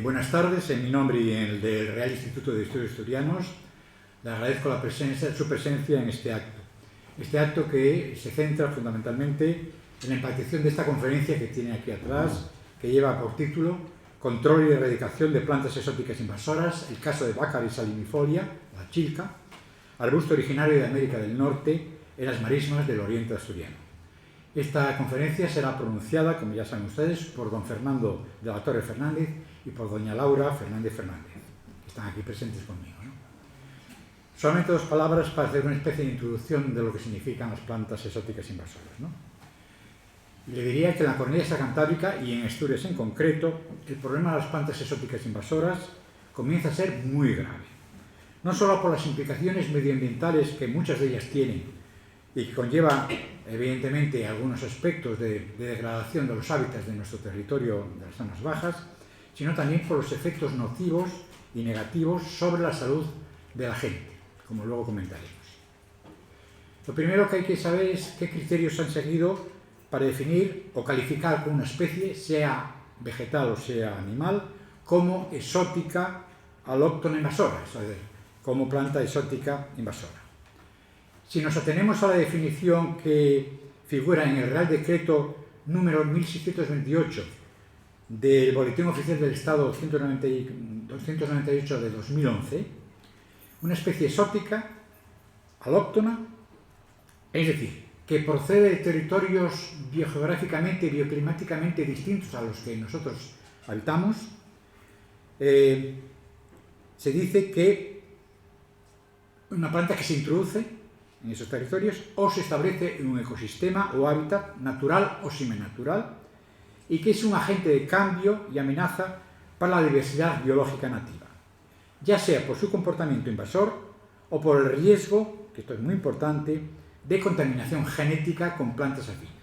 Buenas tardes, en mi nombre y en el del Real Instituto de Estudios Asturianos le agradezco su presencia en este acto. Este acto que se centra fundamentalmente en la impartición de esta conferencia que tiene aquí atrás, que lleva por título Control y erradicación de plantas exóticas invasoras, el caso de Baccharis salinifolia, la chilca, arbusto originario de América del Norte en las marismas del oriente asturiano. Esta conferencia será pronunciada, como ya saben ustedes, por don Fernando de la Torre Fernández y por doña Laura Fernández Fernández, que están aquí presentes conmigo, ¿no? Solamente dos palabras para hacer una especie de introducción de lo que significan las plantas exóticas invasoras, ¿no? Le diría que en la Cornellá Cantábrica y en Asturias en concreto, el problema de las plantas exóticas invasoras comienza a ser muy grave. No solo por las implicaciones medioambientales que muchas de ellas tienen y que conlleva, evidentemente, algunos aspectos de degradación de los hábitats de nuestro territorio de las zonas bajas, sino también por los efectos nocivos y negativos sobre la salud de la gente, como luego comentaremos. Lo primero que hay que saber es qué criterios han seguido para definir o calificar con una especie, sea vegetal o sea animal, como exótica alóctona invasora, es decir, como planta exótica invasora. Si nos atenemos a la definición que figura en el Real Decreto número 1628 del Boletín Oficial del Estado 298 de 2011, una especie exótica, alóctona, es decir, que procede de territorios biogeográficamente y bioclimáticamente distintos a los que nosotros habitamos, se dice que una planta que se introduce en esos territorios o se establece en un ecosistema o hábitat natural o seminatural y que es un agente de cambio y amenaza para la diversidad biológica nativa, ya sea por su comportamiento invasor o por el riesgo, que esto es muy importante, de contaminación genética con plantas afines.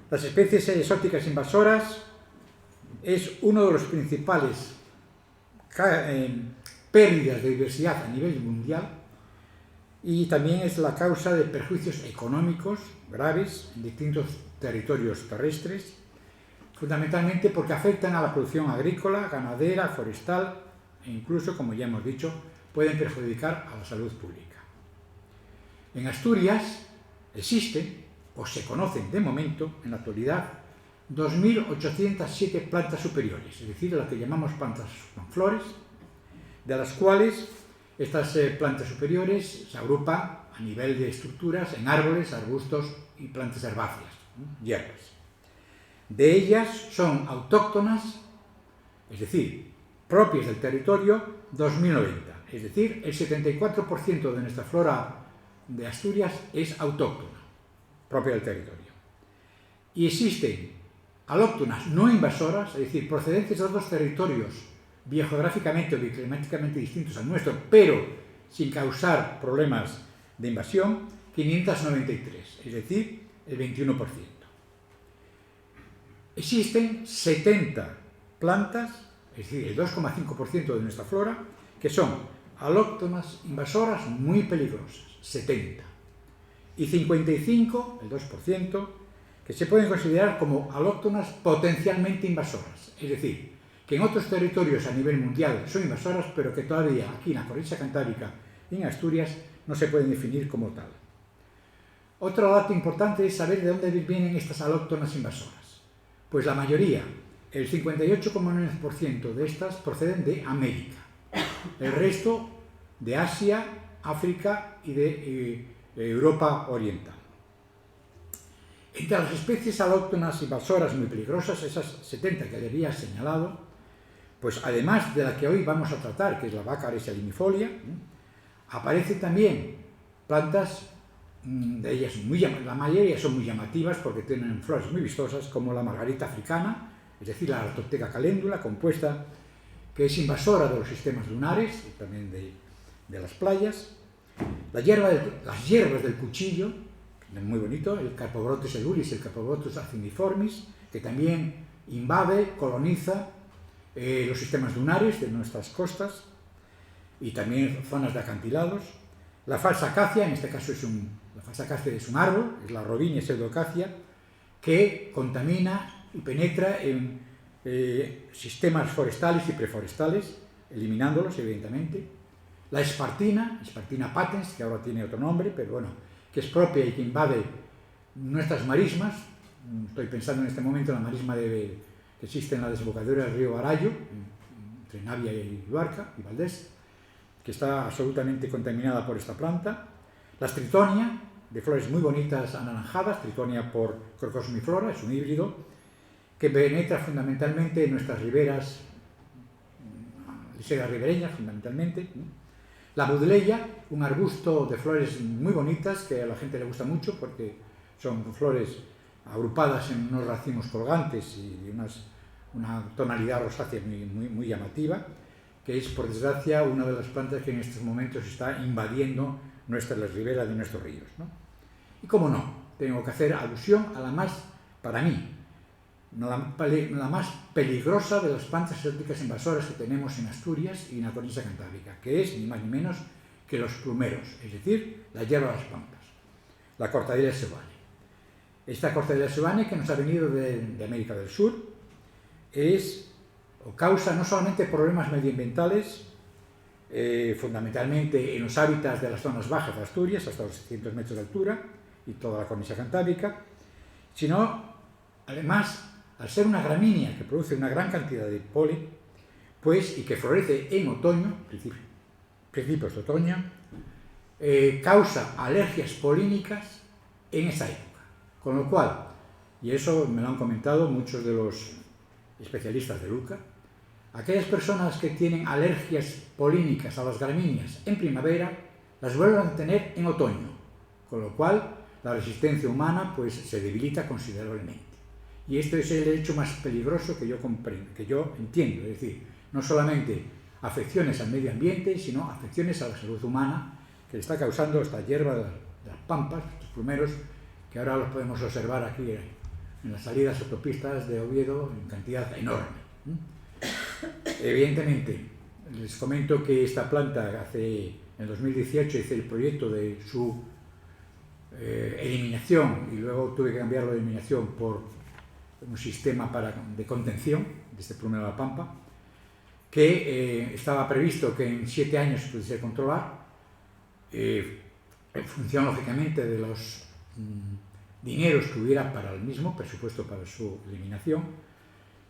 Las especies exóticas invasoras es uno de los principales pérdidas de diversidad a nivel mundial y también es la causa de perjuicios económicos graves en distintos territorios terrestres, fundamentalmente porque afectan a la producción agrícola, ganadera, forestal e incluso, como ya hemos dicho, pueden perjudicar a la salud pública. En Asturias existen, o se conocen de momento, en la actualidad, 2.807 plantas superiores, es decir, las que llamamos plantas con flores, de las cuales estas plantas superiores se agrupan a nivel de estructuras en árboles, arbustos y plantas herbáceas, hierbas. De ellas son autóctonas, es decir, propias del territorio, 2.090, es decir, el 74% de nuestra flora de Asturias es autóctona, propia del territorio. Y existen alóctonas no invasoras, es decir, procedentes de otros territorios biogeográficamente o bioclimáticamente distintos al nuestro, pero sin causar problemas de invasión, 593, es decir, el 21%. Existen 70 plantas, es decir, el 2,5% de nuestra flora, que son alóctonas invasoras muy peligrosas, 70. Y 55, el 2%, que se pueden considerar como alóctonas potencialmente invasoras, es decir, que en otros territorios a nivel mundial son invasoras, pero que todavía aquí en la Cornellá Cantábrica y en Asturias no se pueden definir como tal. Otro dato importante es saber de dónde vienen estas alóctonas invasoras. Pues la mayoría, el 58,9% de estas proceden de América, el resto de Asia, África y de Europa Oriental. Entre las especies alóctonas invasoras muy peligrosas, esas 70 que había señalado, pues además de la que hoy vamos a tratar, que es la Baccharis salinifolia, aparecen también plantas, de ellas la mayoría son muy llamativas porque tienen flores muy vistosas, como la margarita africana, es decir, la Artoteca caléndula, compuesta, que es invasora de los sistemas lunares y también de las playas, las hierbas del cuchillo, muy bonito, el Carpobrotus edulis, el Carpobrotus aciniformis, que también invade, coloniza los sistemas lunares de nuestras costas y también zonas de acantilados. La falsa acacia, en este caso la falsa acacia es un árbol, es la Robinia pseudoacacia, que contamina y penetra en sistemas forestales y preforestales, eliminándolos, evidentemente. La espartina, Espartina patens, que ahora tiene otro nombre, pero bueno, que es propia y que invade nuestras marismas. Estoy pensando en este momento en la marisma que existe en la desembocadura del río Arallo, entre Navia y Luarca y Valdés, que está absolutamente contaminada por esta planta. La tritonia, de flores muy bonitas anaranjadas, tritonia por Crocosmiflora, es un híbrido, que penetra fundamentalmente en nuestras riberas, liseras ribereñas fundamentalmente. La budleia, un arbusto de flores muy bonitas que a la gente le gusta mucho porque son flores agrupadas en unos racimos colgantes y de una tonalidad rosácea muy llamativa, que es, por desgracia, una de las plantas que en estos momentos está invadiendo las riberas de nuestros ríos, ¿no? Y cómo no, tengo que hacer alusión a la más, para mí, la más peligrosa de las plantas exóticas invasoras que tenemos en Asturias y en la cornisa cantábrica, que es ni más ni menos que los plumeros, es decir, la hierba de las pampas, la Cortadilla sevane. Esta Cortadilla sevane, que nos ha venido de América del Sur, causa no solamente problemas medioambientales, fundamentalmente en los hábitats de las zonas bajas de Asturias, hasta los 600 metros de altura, y toda la cornisa cantábrica, sino, además, al ser una gramínea que produce una gran cantidad de polen, pues, y que florece en otoño, principios de otoño, causa alergias polínicas en esa época. Con lo cual, y eso me lo han comentado muchos de los especialistas de Luca, aquellas personas que tienen alergias polínicas a las gramíneas en primavera, las vuelven a tener en otoño, con lo cual la resistencia humana pues, se debilita considerablemente. Y esto es el hecho más peligroso que yo entiendo, es decir, no solamente afecciones al medio ambiente, sino afecciones a la salud humana que le está causando esta hierba de las pampas, estos plumeros, que ahora los podemos observar aquí en las salidas autopistas de Oviedo en cantidad enorme. Evidentemente, les comento que esta planta en el 2018 hice el proyecto de su eliminación y luego tuve que cambiarlo de eliminación por un sistema de contención de este plumero de la pampa, que estaba previsto que en 7 años se pudiese controlar, en función lógicamente de los dineros que hubiera para el mismo, presupuesto para su eliminación,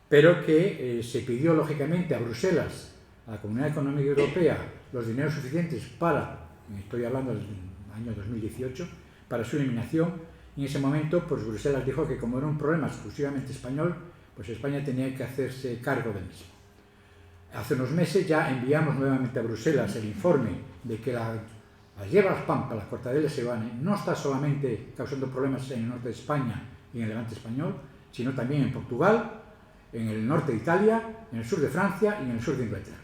pero que se pidió lógicamente a Bruselas, a la Comunidad Económica Europea, los dineros suficientes estoy hablando del año 2018, para su eliminación. Y en ese momento, pues Bruselas dijo que como era un problema exclusivamente español, pues España tenía que hacerse cargo del mismo. Hace unos meses ya enviamos nuevamente a Bruselas el informe de que las hierbas pampa, la Cortadilla sevane, no está solamente causando problemas en el norte de España y en el levante español, sino también en Portugal, en el norte de Italia, en el sur de Francia y en el sur de Inglaterra.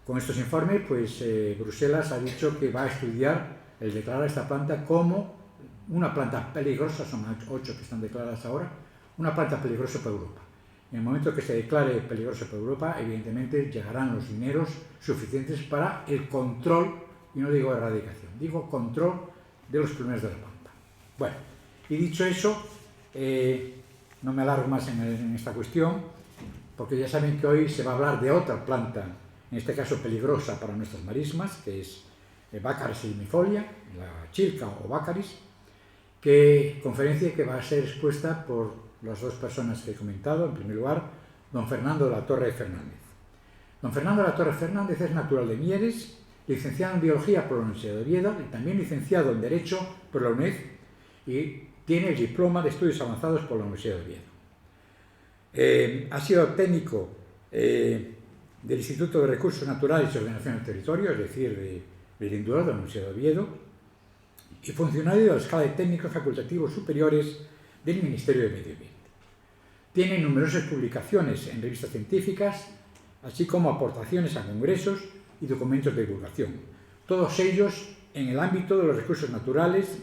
Con estos informes, pues Bruselas ha dicho que va a estudiar el declarar esta planta como una planta peligrosa, son 8 que están declaradas ahora, una planta peligrosa para Europa. En el momento que se declare peligrosa para Europa, evidentemente llegarán los dineros suficientes para el control, y no digo erradicación, digo control de los plumeros de la pampa. Bueno, y dicho eso, no me alargo más en esta cuestión, porque ya saben que hoy se va a hablar de otra planta, en este caso peligrosa para nuestras marismas, que es Baccharis ilmifolia, la chilca o Baccharis, conferencia que va a ser expuesta por las dos personas que he comentado. En primer lugar, don Fernando de la Torre Fernández. Don Fernando de la Torre Fernández es natural de Mieres, licenciado en Biología por la Universidad de Oviedo y también licenciado en Derecho por la UNED y tiene el diploma de Estudios Avanzados por la Universidad de Oviedo. Ha sido técnico del Instituto de Recursos Naturales y Ordenación del Territorio, es decir, del INDUOR, de la Universidad de Oviedo, y funcionario de la Escala de Técnicos Facultativos Superiores del Ministerio de Medio Ambiente. Tiene numerosas publicaciones en revistas científicas, así como aportaciones a congresos y documentos de divulgación, todos ellos en el ámbito de los recursos naturales,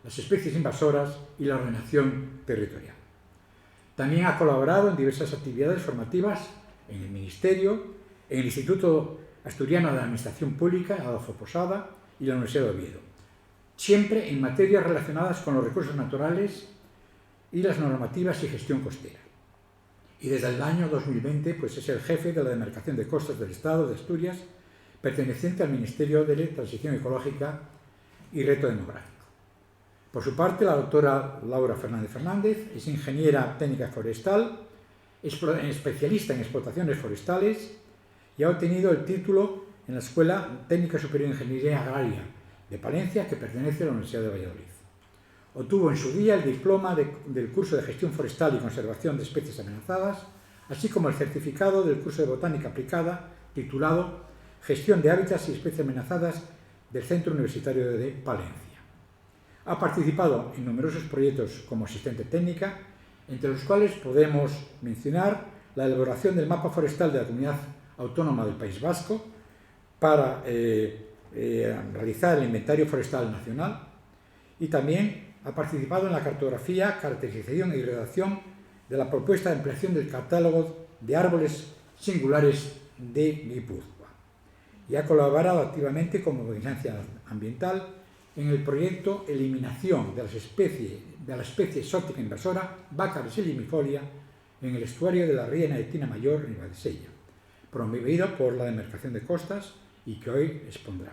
las especies invasoras y la ordenación territorial. También ha colaborado en diversas actividades formativas en el Ministerio, en el Instituto Asturiano de Administración Pública, Adolfo Posada, y la Universidad de Oviedo, siempre en materias relacionadas con los recursos naturales y las normativas y gestión costera. y desde el año 2020 pues, es el jefe de la Demarcación de Costas del Estado de Asturias, perteneciente al Ministerio de Transición Ecológica y Reto Demográfico. Por su parte, la doctora Laura Fernández Fernández es ingeniera técnica forestal, especialista en explotaciones forestales y ha obtenido el título en la Escuela Técnica Superior de Ingeniería Agraria de Palencia, que pertenece a la Universidad de Valladolid. Obtuvo en su día el diploma del curso de Gestión Forestal y Conservación de Especies Amenazadas, así como el certificado del curso de Botánica Aplicada titulado Gestión de Hábitats y Especies Amenazadas del Centro Universitario de Palencia. Ha participado en numerosos proyectos como asistente técnica, entre los cuales podemos mencionar la elaboración del mapa forestal de la Comunidad Autónoma del País Vasco para realizar el inventario forestal nacional, y también ha participado en la cartografía, caracterización y redacción de la propuesta de ampliación del catálogo de árboles singulares de Guipúzcoa, y ha colaborado activamente como vigilancia ambiental en el proyecto Eliminación de la especie exótica invasora Baccharis limifolia en el estuario de la ría Naetina Mayor en Valsella, promovido por la Demarcación de Costas y que hoy expondrá.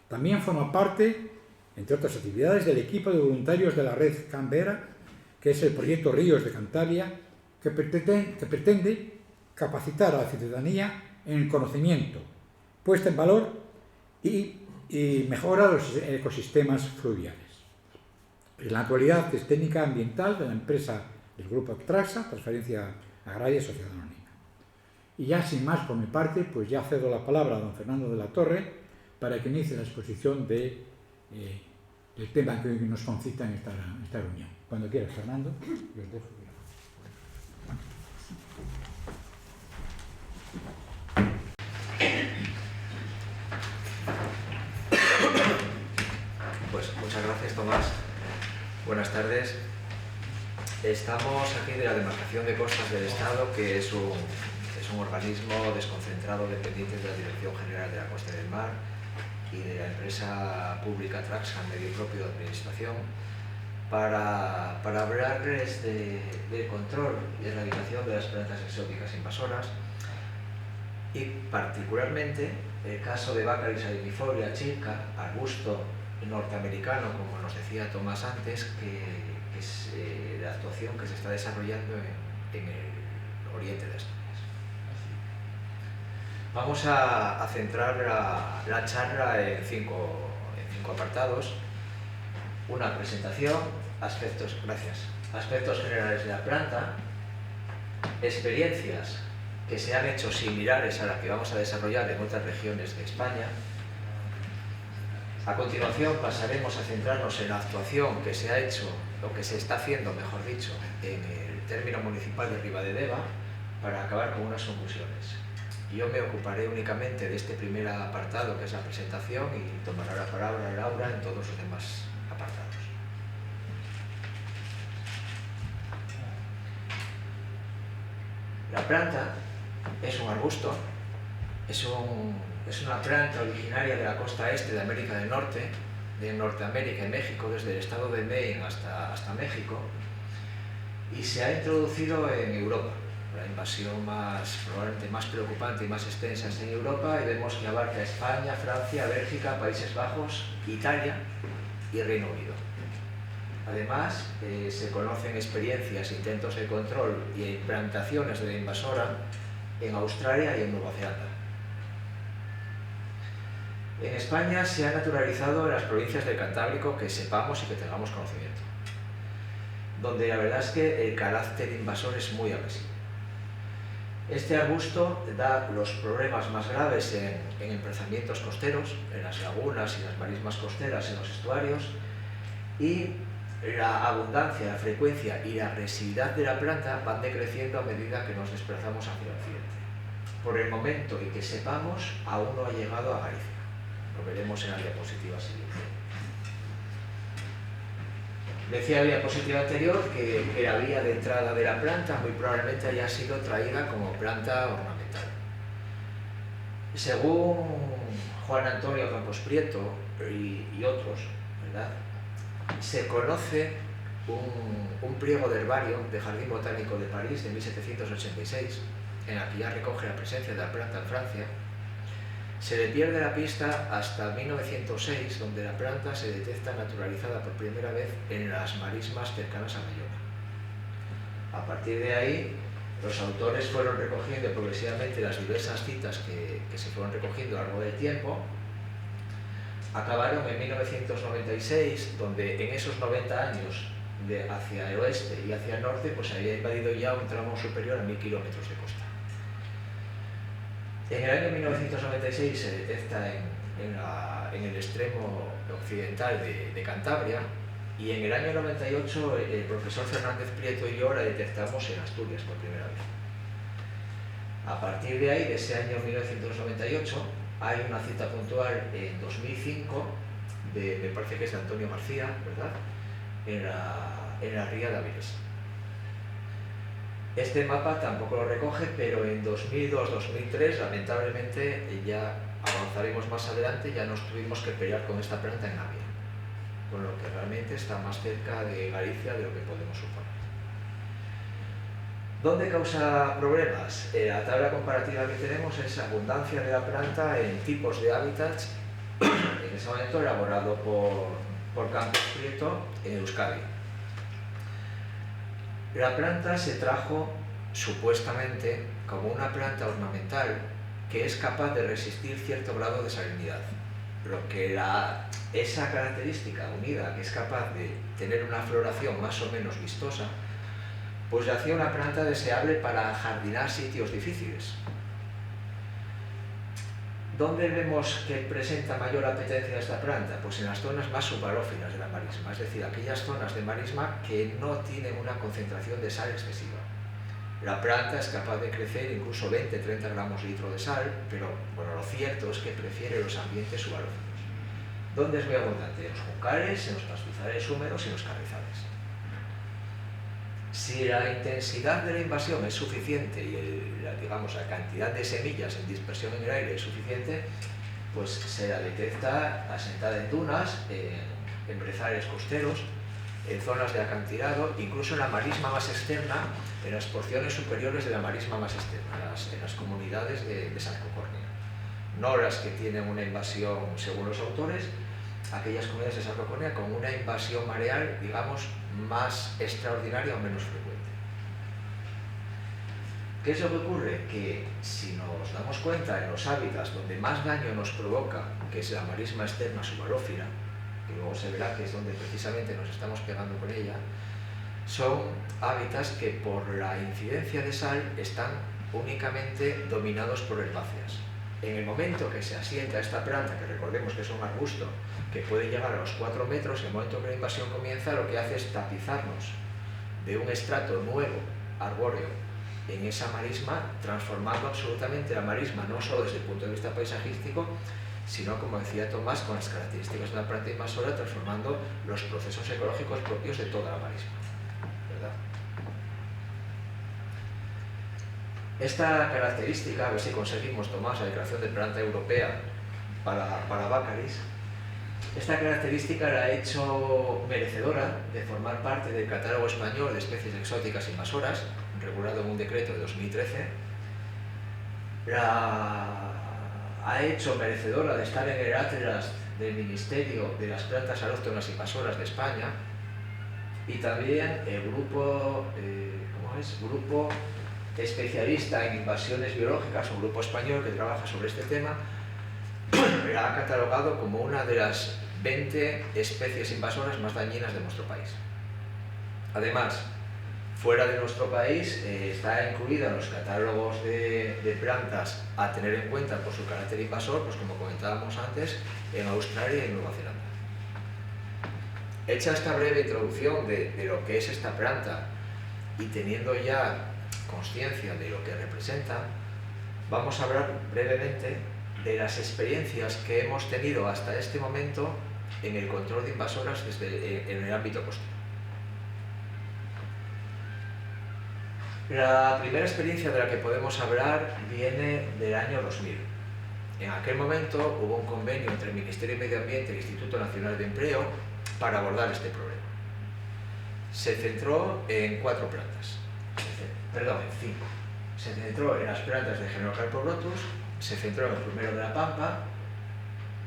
También forma parte, entre otras actividades, del equipo de voluntarios de la Red Canberra, que es el proyecto Ríos de Cantabria, que pretende capacitar a la ciudadanía en el conocimiento, puesta en valor y mejora los ecosistemas fluviales. En la actualidad es técnica ambiental de la empresa del grupo Traxa, Transferencia Agraria Sociedad Anónima. Y ya sin más por mi parte, pues ya cedo la palabra a don Fernando de la Torre para que inicie la exposición del tema que hoy nos concita en esta reunión. Cuando quieras, Fernando, yo os dejo. Pues muchas gracias, Tomás. Buenas tardes. Estamos aquí de la Demarcación de Costas del Estado, que es un organismo desconcentrado dependiente de la Dirección General de la Costa y del Mar y de la empresa pública Traxa, medio propio de administración, para hablarles del control y erradicación de las plantas exóticas invasoras, y particularmente el caso de Baccharis limifolia chica, arbusto norteamericano, como nos decía Tomás antes, que es la actuación que se está desarrollando en el oriente de Asturias. Vamos a centrar la charla en cinco apartados. Una presentación, aspectos generales de la planta, experiencias que se han hecho similares a las que vamos a desarrollar en otras regiones de España. A continuación pasaremos a centrarnos en la actuación que se ha hecho, o que se está haciendo, mejor dicho, en el término municipal de Ribadedeva, para acabar con unas conclusiones. Yo me ocuparé únicamente de este primer apartado, que es la presentación, y tomará la palabra Laura en todos los demás apartados. La planta es un arbusto, es una planta originaria de la costa este de América del Norte, de Norteamérica y México, desde el estado de Maine hasta México, y se ha introducido en Europa. La invasión probablemente más preocupante y más extensa es en Europa, y vemos que abarca España, Francia, Bélgica, Países Bajos, Italia y Reino Unido. Además, se conocen experiencias, intentos de control y implantaciones de la invasora en Australia y en Nueva Zelanda. En España se ha naturalizado en las provincias del Cantábrico, que sepamos y que tengamos conocimiento, donde la verdad es que el carácter invasor es muy agresivo. Este arbusto da los problemas más graves en emplazamientos costeros, en las lagunas y las marismas costeras, en los estuarios, y la abundancia, la frecuencia y la agresividad de la planta van decreciendo a medida que nos desplazamos hacia el occidente. Por el momento y que sepamos, aún no ha llegado a Galicia. Lo veremos en la diapositiva siguiente. Decía en la diapositiva anterior que la vía de entrada de la planta muy probablemente haya sido traída como planta ornamental. Según Juan Antonio Campos Prieto y otros, ¿verdad?, se conoce un pliego de herbario del Jardín Botánico de París de 1786, en la que ya recoge la presencia de la planta en Francia. Se le pierde la pista hasta 1906, donde la planta se detecta naturalizada por primera vez en las marismas cercanas a Mallorca. A partir de ahí, los autores fueron recogiendo progresivamente las diversas citas que se fueron recogiendo a lo largo del tiempo. Acabaron en 1996, donde en esos 90 años hacia el oeste y hacia el norte, pues había invadido ya un tramo superior a 1000 kilómetros de costa. En el año 1996 se detecta en el extremo occidental de Cantabria, y en el año 98 el profesor Fernández Prieto y yo la detectamos en Asturias por primera vez. A partir de ahí, de ese año 1998, hay una cita puntual en 2005, me parece que es de Antonio García, ¿verdad?, en la ría de Avilés. Este mapa tampoco lo recoge, pero en 2002-2003, lamentablemente, ya avanzaremos más adelante, ya nos tuvimos que pelear con esta planta en Navia, con lo que realmente está más cerca de Galicia de lo que podemos suponer. ¿Dónde causa problemas? La tabla comparativa que tenemos es la abundancia de la planta en tipos de hábitats, en ese momento elaborado por Campos Prieto en Euskadi. La planta se trajo supuestamente como una planta ornamental que es capaz de resistir cierto grado de salinidad, lo que esa característica unida a que es capaz de tener una floración más o menos vistosa, pues le hacía una planta deseable para jardinar sitios difíciles. ¿Dónde vemos que presenta mayor apetencia esta planta? Pues en las zonas más subbarófilas de la marisma, es decir, aquellas zonas de marisma que no tienen una concentración de sal excesiva. La planta es capaz de crecer incluso 20-30 gramos litro de sal, pero bueno, lo cierto es que prefiere los ambientes subbarófilos. ¿Dónde es muy abundante? En los juncales, en los pastizales húmedos y en los carrizales. Si la intensidad de la invasión es suficiente y la cantidad de semillas en dispersión en el aire es suficiente, pues se la detecta asentada en dunas, en brezales costeros, en zonas de acantilado, incluso en la marisma más externa, en las porciones superiores de la marisma más externa, en las comunidades de Salcocórnea. No las que tienen una invasión, según los autores, aquellas comunidades de Salcocórnea con una invasión mareal, digamos, más extraordinaria o menos frecuente. ¿Qué es lo que ocurre? Que si nos damos cuenta en los hábitats donde más daño nos provoca, que es la marisma externa subbarófila, que luego se verá que es donde precisamente nos estamos pegando con ella, son hábitats que por la incidencia de sal están únicamente dominados por herbáceas. En el momento que se asienta esta planta, que recordemos que es un arbusto que puede llegar a los 4 metros, en el momento que la invasión comienza, lo que hace es tapizarnos de un estrato nuevo, arbóreo, en esa marisma, transformando absolutamente la marisma, no solo desde el punto de vista paisajístico, sino, como decía Tomás, con las características de una planta invasora, transformando los procesos ecológicos propios de toda la marisma, ¿verdad? Esta característica, a ver si conseguimos, Tomás, la declaración de planta europea para Baccaris, esta característica la ha hecho merecedora de formar parte del catálogo español de especies exóticas invasoras, regulado en un decreto de 2013, la ha hecho merecedora de estar en el Atlas del Ministerio de las Plantas Alóctonas Invasoras de España, y también el grupo, Grupo Especialista en Invasiones Biológicas, un grupo español que trabaja sobre este tema, la ha catalogado como una de las 20 especies invasoras más dañinas de nuestro país. Además, fuera de nuestro país está incluida en los catálogos de plantas a tener en cuenta por su carácter invasor, pues como comentábamos antes, en Australia y en Nueva Zelanda. Hecha esta breve introducción de lo que es esta planta y teniendo ya conciencia de lo que representa, vamos a hablar brevemente de las experiencias que hemos tenido hasta este momento en el control de invasoras en el ámbito costero. La primera experiencia de la que podemos hablar viene del año 2000. En aquel momento hubo un convenio entre el Ministerio de Medio Ambiente y el Instituto Nacional de Empleo para abordar este problema. se centró en 4 plantas, perdón, en 5. Se centró en las plantas de General Carpobrotus, se centró en el plumero de la Pampa,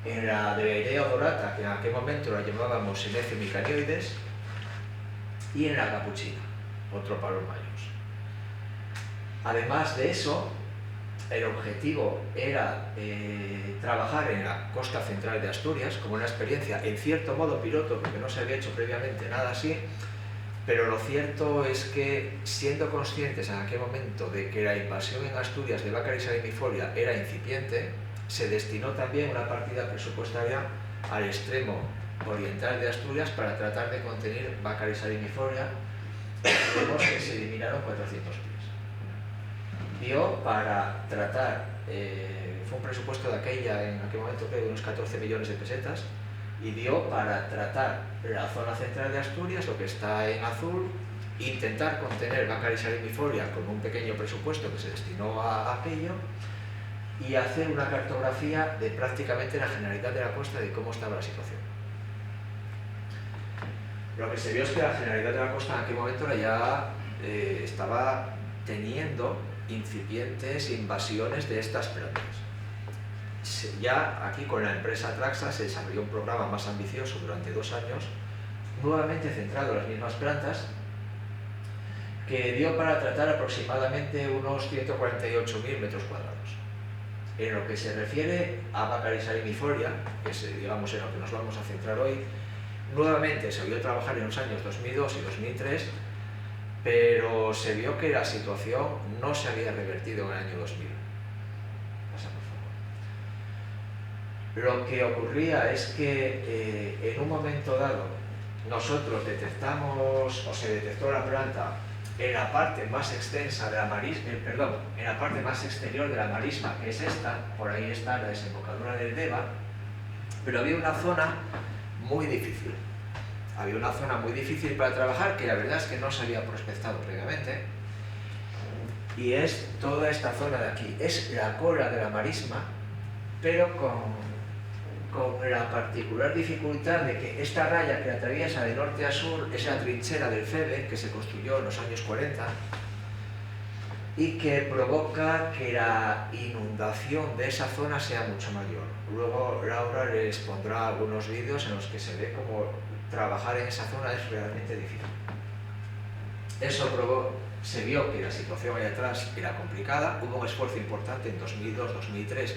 en la de Beirea odorata, que en aquel momento la llamábamos Senecio micanioides, y en la capuchina, otro palos mayos. Además de eso, el objetivo era trabajar en la costa central de Asturias como una experiencia en cierto modo piloto, porque no se había hecho previamente nada así, pero lo cierto es que, siendo conscientes en aquel momento de que la invasión en Asturias de Baccharis salimifolia era incipiente, se destinó también una partida presupuestaria al extremo oriental de Asturias para tratar de contener Baccharis salimifolia. Vemos que se eliminaron 400 pies. Dio para tratar, fue un presupuesto de en aquel momento creo de unos 14 millones de pesetas, y dio para tratar la zona central de Asturias, lo que está en azul, intentar contener Baccharis salimifolia con un pequeño presupuesto que se destinó a aquello, y hacer una cartografía de prácticamente la generalidad de la costa de cómo estaba la situación. Lo que se vio es que la generalidad de la costa en aquel momento ya estaba teniendo incipientes invasiones de estas plantas. Ya aquí con la empresa Traxa se desarrolló un programa más ambicioso durante 2 años, nuevamente centrado en las mismas plantas, que dio para tratar aproximadamente unos 148.000 metros cuadrados. En lo que se refiere a Baccharis salimifolia, que es, digamos, en lo que nos vamos a centrar hoy, nuevamente se vio trabajar en los años 2002 y 2003, pero se vio que la situación no se había revertido en el año 2000. Pasa, por favor. Lo que ocurría es que en un momento dado nosotros detectamos, o se detectó la planta en la parte más extensa de la marisma, en la parte más exterior de la marisma, que es esta, por ahí está la desembocadura del Deva, pero había una zona muy difícil. Había una zona muy difícil para trabajar, que la verdad es que no se había prospectado previamente, y es toda esta zona de aquí. Es la cola de la marisma, pero con la particular dificultad de que esta raya que atraviesa de norte a sur es la trinchera del Febe, que se construyó en los años 40, y que provoca que la inundación de esa zona sea mucho mayor. Luego Laura les pondrá algunos vídeos en los que se ve cómo trabajar en esa zona es realmente difícil. Eso se vio que la situación allá atrás era complicada, hubo un esfuerzo importante en 2002-2003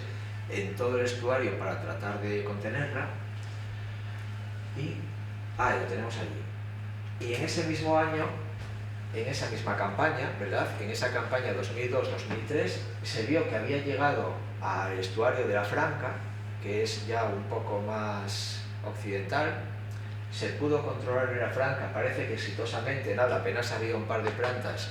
en todo el estuario para tratar de contenerla, y lo tenemos allí. Y en ese mismo año, en esa misma campaña, ¿verdad? En esa campaña 2002-2003 se vio que había llegado al estuario de la Franca, que es ya un poco más occidental. Se pudo controlar en la Franca, parece que exitosamente, nada, apenas había un par de plantas,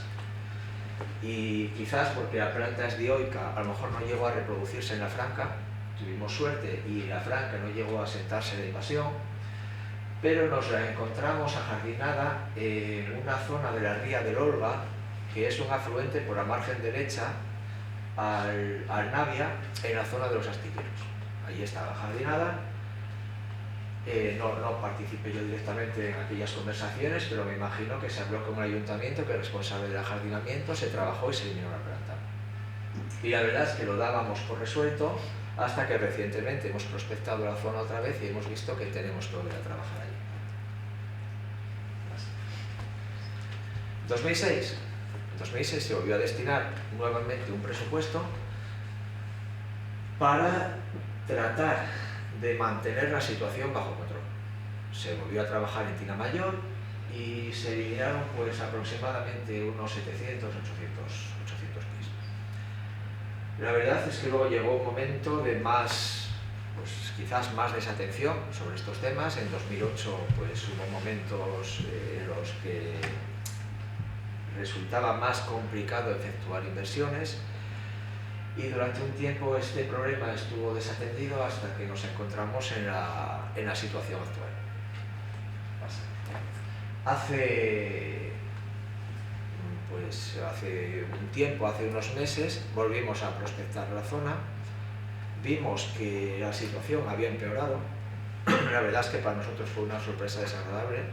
y quizás porque la planta es dioica, a lo mejor no llegó a reproducirse en la Franca, tuvimos suerte y la Franca no llegó a sentarse de invasión, pero nos la encontramos ajardinada en una zona de la ría del Olga, que es un afluente por la margen derecha al Navia, en la zona de los astilleros. Allí estaba ajardinada. No participé yo directamente en aquellas conversaciones, pero me imagino que se habló con el ayuntamiento, que es responsable del ajardinamiento, se trabajó y se eliminó la planta. Y la verdad es que lo dábamos por resuelto hasta que recientemente hemos prospectado la zona otra vez y hemos visto que tenemos que volver a trabajar allí. 2006. En 2006 se volvió a destinar nuevamente un presupuesto para tratar de mantener la situación bajo control. Se volvió a trabajar en Tina Mayor y se eliminaron pues aproximadamente unos 700, 800 pies. La verdad es que luego llegó un momento de más, pues quizás más desatención sobre estos temas. En 2008 pues hubo momentos en los que resultaba más complicado efectuar inversiones, y durante un tiempo este problema estuvo desatendido hasta que nos encontramos en la situación actual. Hace un tiempo, hace unos meses, volvimos a prospectar la zona, vimos que la situación había empeorado. La verdad es que para nosotros fue una sorpresa desagradable.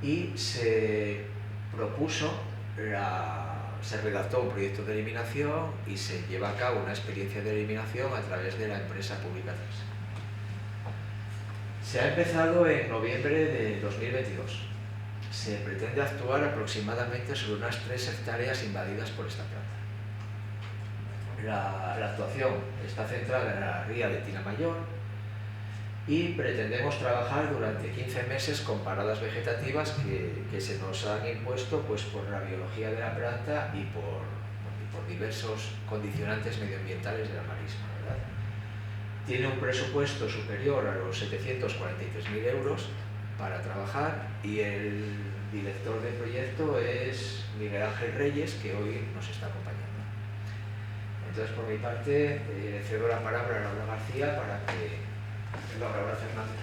y se redactó un proyecto de eliminación y se lleva a cabo una experiencia de eliminación a través de la empresa pública CES. Se ha empezado en noviembre de 2022. Se pretende actuar aproximadamente sobre unas 3 hectáreas invadidas por esta planta. La actuación está centrada en la ría de Tina Mayor y pretendemos trabajar durante 15 meses con paradas vegetativas que se nos han impuesto pues, por la biología de la planta y por diversos condicionantes medioambientales de la marisma, ¿verdad? Tiene un presupuesto superior a los 743.000 euros para trabajar y el director del proyecto es Miguel Ángel Reyes, que hoy nos está acompañando. Entonces, por mi parte, le cedo la palabra a Laura García Laura Fernández,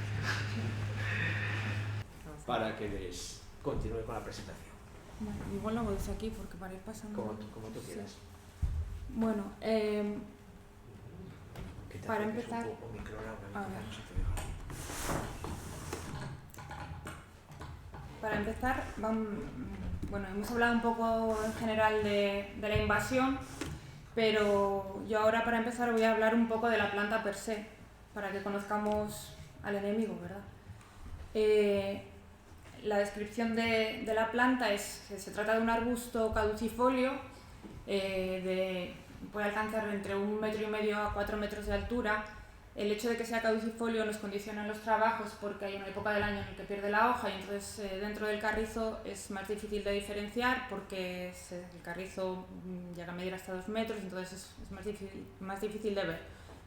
para que les continúe con la presentación. Bueno, igual lo hago desde aquí porque para ir pasando... Como tú quieras. Sí. Bueno, para empezar... Para empezar, bueno, hemos hablado un poco en general de la invasión, pero yo ahora para empezar voy a hablar un poco de la planta per se, para que conozcamos al enemigo, ¿verdad? La descripción de la planta es que se trata de un arbusto caducifolio puede alcanzar entre 1,5 metros a 4 metros de altura. El hecho de que sea caducifolio nos condiciona en los trabajos porque hay una época del año en la que pierde la hoja y entonces dentro del carrizo es más difícil de diferenciar porque el carrizo llega a medir hasta 2 metros, entonces es más difícil de ver.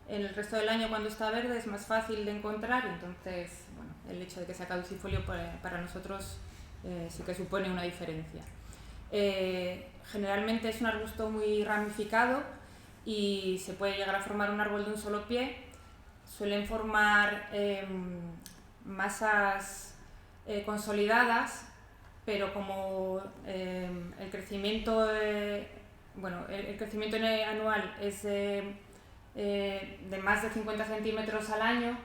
En el resto del año, cuando está verde, es más fácil de encontrar, entonces bueno, el hecho de que sea caducifolio para nosotros sí que supone una diferencia. Generalmente es un arbusto muy ramificado y se puede llegar a formar un árbol de un solo pie. Suelen formar masas consolidadas, pero como el crecimiento anual es de más de 50 centímetros al año,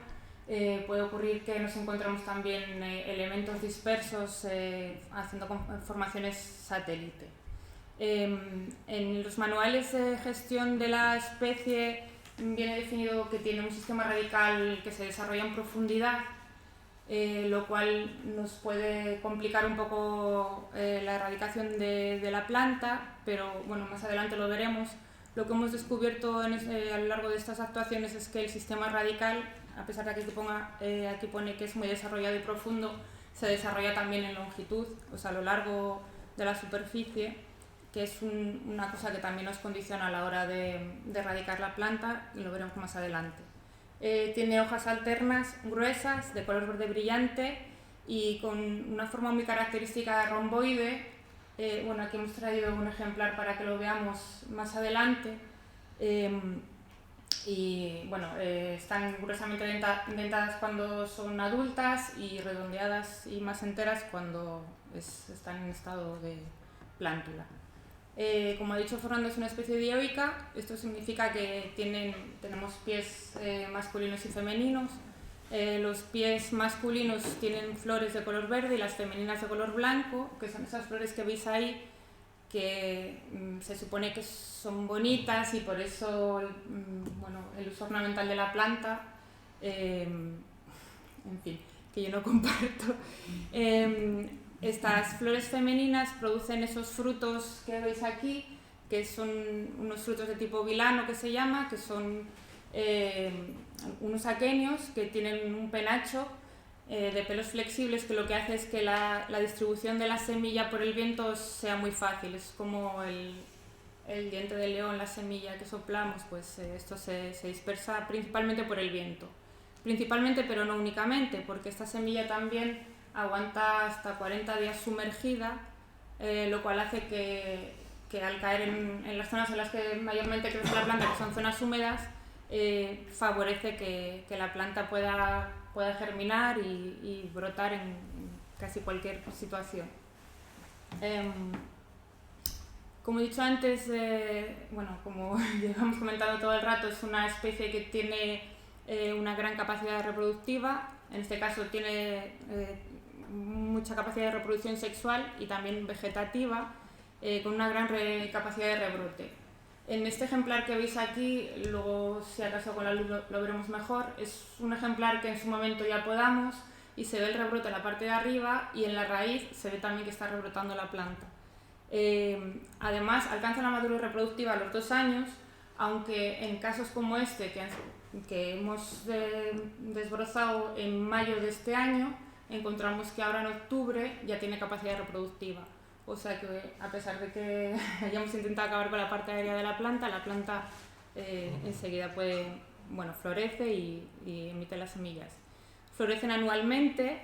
puede ocurrir que nos encontramos también elementos dispersos haciendo formaciones satélite. En los manuales de gestión de la especie viene definido que tiene un sistema radical que se desarrolla en profundidad, lo cual nos puede complicar un poco la erradicación de la planta, pero bueno, más adelante lo veremos. Lo que hemos descubierto a lo largo de estas actuaciones es que el sistema radical, a pesar de que aquí pone que es muy desarrollado y profundo, se desarrolla también en longitud, o sea, a lo largo de la superficie, que es una cosa que también nos condiciona a la hora de erradicar la planta, y lo veremos más adelante. Tiene hojas alternas, gruesas, de color verde brillante y con una forma muy característica de romboide. Bueno, aquí hemos traído un ejemplar para que lo veamos más adelante. Y bueno, están gruesamente dentadas cuando son adultas y redondeadas y más enteras cuando están en estado de plántula. Como ha dicho Fernando, es una especie dioica. Esto significa que tenemos pies masculinos y femeninos. Los pies masculinos tienen flores de color verde y las femeninas de color blanco, que son esas flores que veis ahí, que se supone que son bonitas y por eso bueno, el uso ornamental de la planta, en fin, que yo no comparto. Estas flores femeninas producen esos frutos que veis aquí, que son unos frutos de tipo vilano que se llama, que son unos aquenios que tienen un penacho de pelos flexibles que lo que hace es que la distribución de la semilla por el viento sea muy fácil. Es como el diente de león, la semilla que soplamos, pues esto se dispersa principalmente por el viento. Principalmente, pero no únicamente, porque esta semilla también aguanta hasta 40 días sumergida, lo cual hace que al caer en las zonas en las que mayormente crece la planta, que son zonas húmedas, favorece que la planta pueda germinar y brotar en casi cualquier situación. Como he dicho antes, bueno, como llevamos comentando todo el rato, es una especie que tiene una gran capacidad reproductiva. En este caso tiene mucha capacidad de reproducción sexual y también vegetativa, con una gran capacidad de rebrote. En este ejemplar que veis aquí, luego si acaso con la luz lo veremos mejor, es un ejemplar que en su momento ya podamos y se ve el rebrote en la parte de arriba y en la raíz se ve también que está rebrotando la planta. Además, alcanza la madurez reproductiva a los 2 años, aunque en casos como este, que hemos desbrozado en mayo de este año, encontramos que ahora en octubre ya tiene capacidad reproductiva. O sea que, a pesar de que hayamos intentado acabar con la parte aérea de la planta enseguida florece y emite las semillas. Florecen anualmente,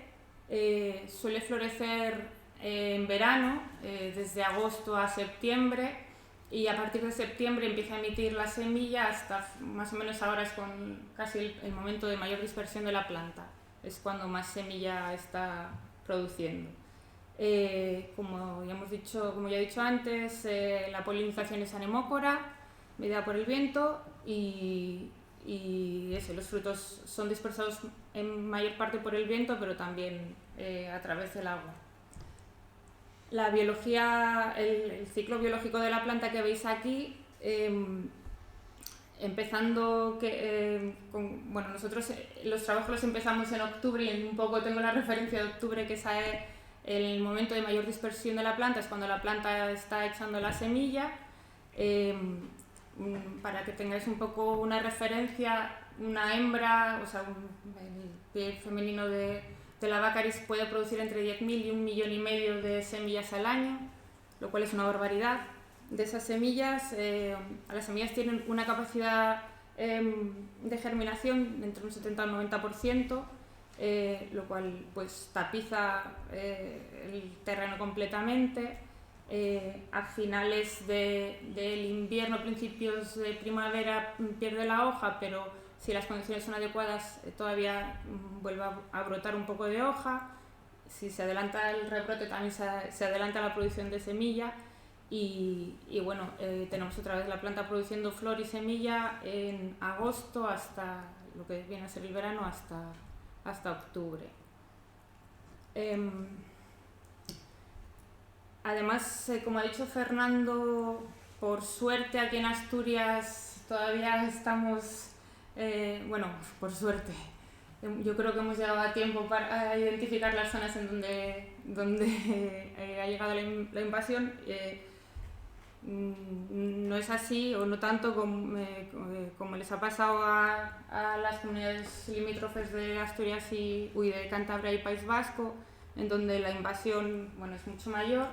suele florecer en verano, desde agosto a septiembre, y a partir de septiembre empieza a emitir la semilla hasta más o menos ahora es con casi el momento de mayor dispersión de la planta, es cuando más semilla está produciendo. Como ya he dicho antes, la polinización es anemócora, medida por el viento y los frutos son dispersados en mayor parte por el viento, pero también a través del agua. La biología, el ciclo biológico de la planta que veis aquí, empezando nosotros los trabajos los empezamos en octubre y un poco tengo la referencia de octubre, que es el momento de mayor dispersión de la planta, es cuando la planta está echando la semilla. Para que tengáis un poco una referencia, una hembra, el pie femenino de la Baccharis puede producir entre 10.000 y 1,5 millones de semillas al año, lo cual es una barbaridad. De esas semillas, las semillas tienen una capacidad de germinación entre un 70 y un 90%, lo cual pues tapiza el terreno completamente. A finales del invierno, principios de primavera pierde la hoja, pero si las condiciones son adecuadas todavía vuelve a brotar un poco de hoja. Si se adelanta el rebrote también se adelanta la producción de semilla y tenemos otra vez la planta produciendo flor y semilla en agosto hasta lo que viene a ser el verano, hasta octubre. Además, como ha dicho Fernando, por suerte aquí en Asturias todavía estamos, por suerte, yo creo que hemos llegado a tiempo para identificar las zonas en donde ha llegado la invasión. No es así o no tanto como les ha pasado a las comunidades limítrofes de Asturias de Cantabria y País Vasco, en donde la invasión es mucho mayor.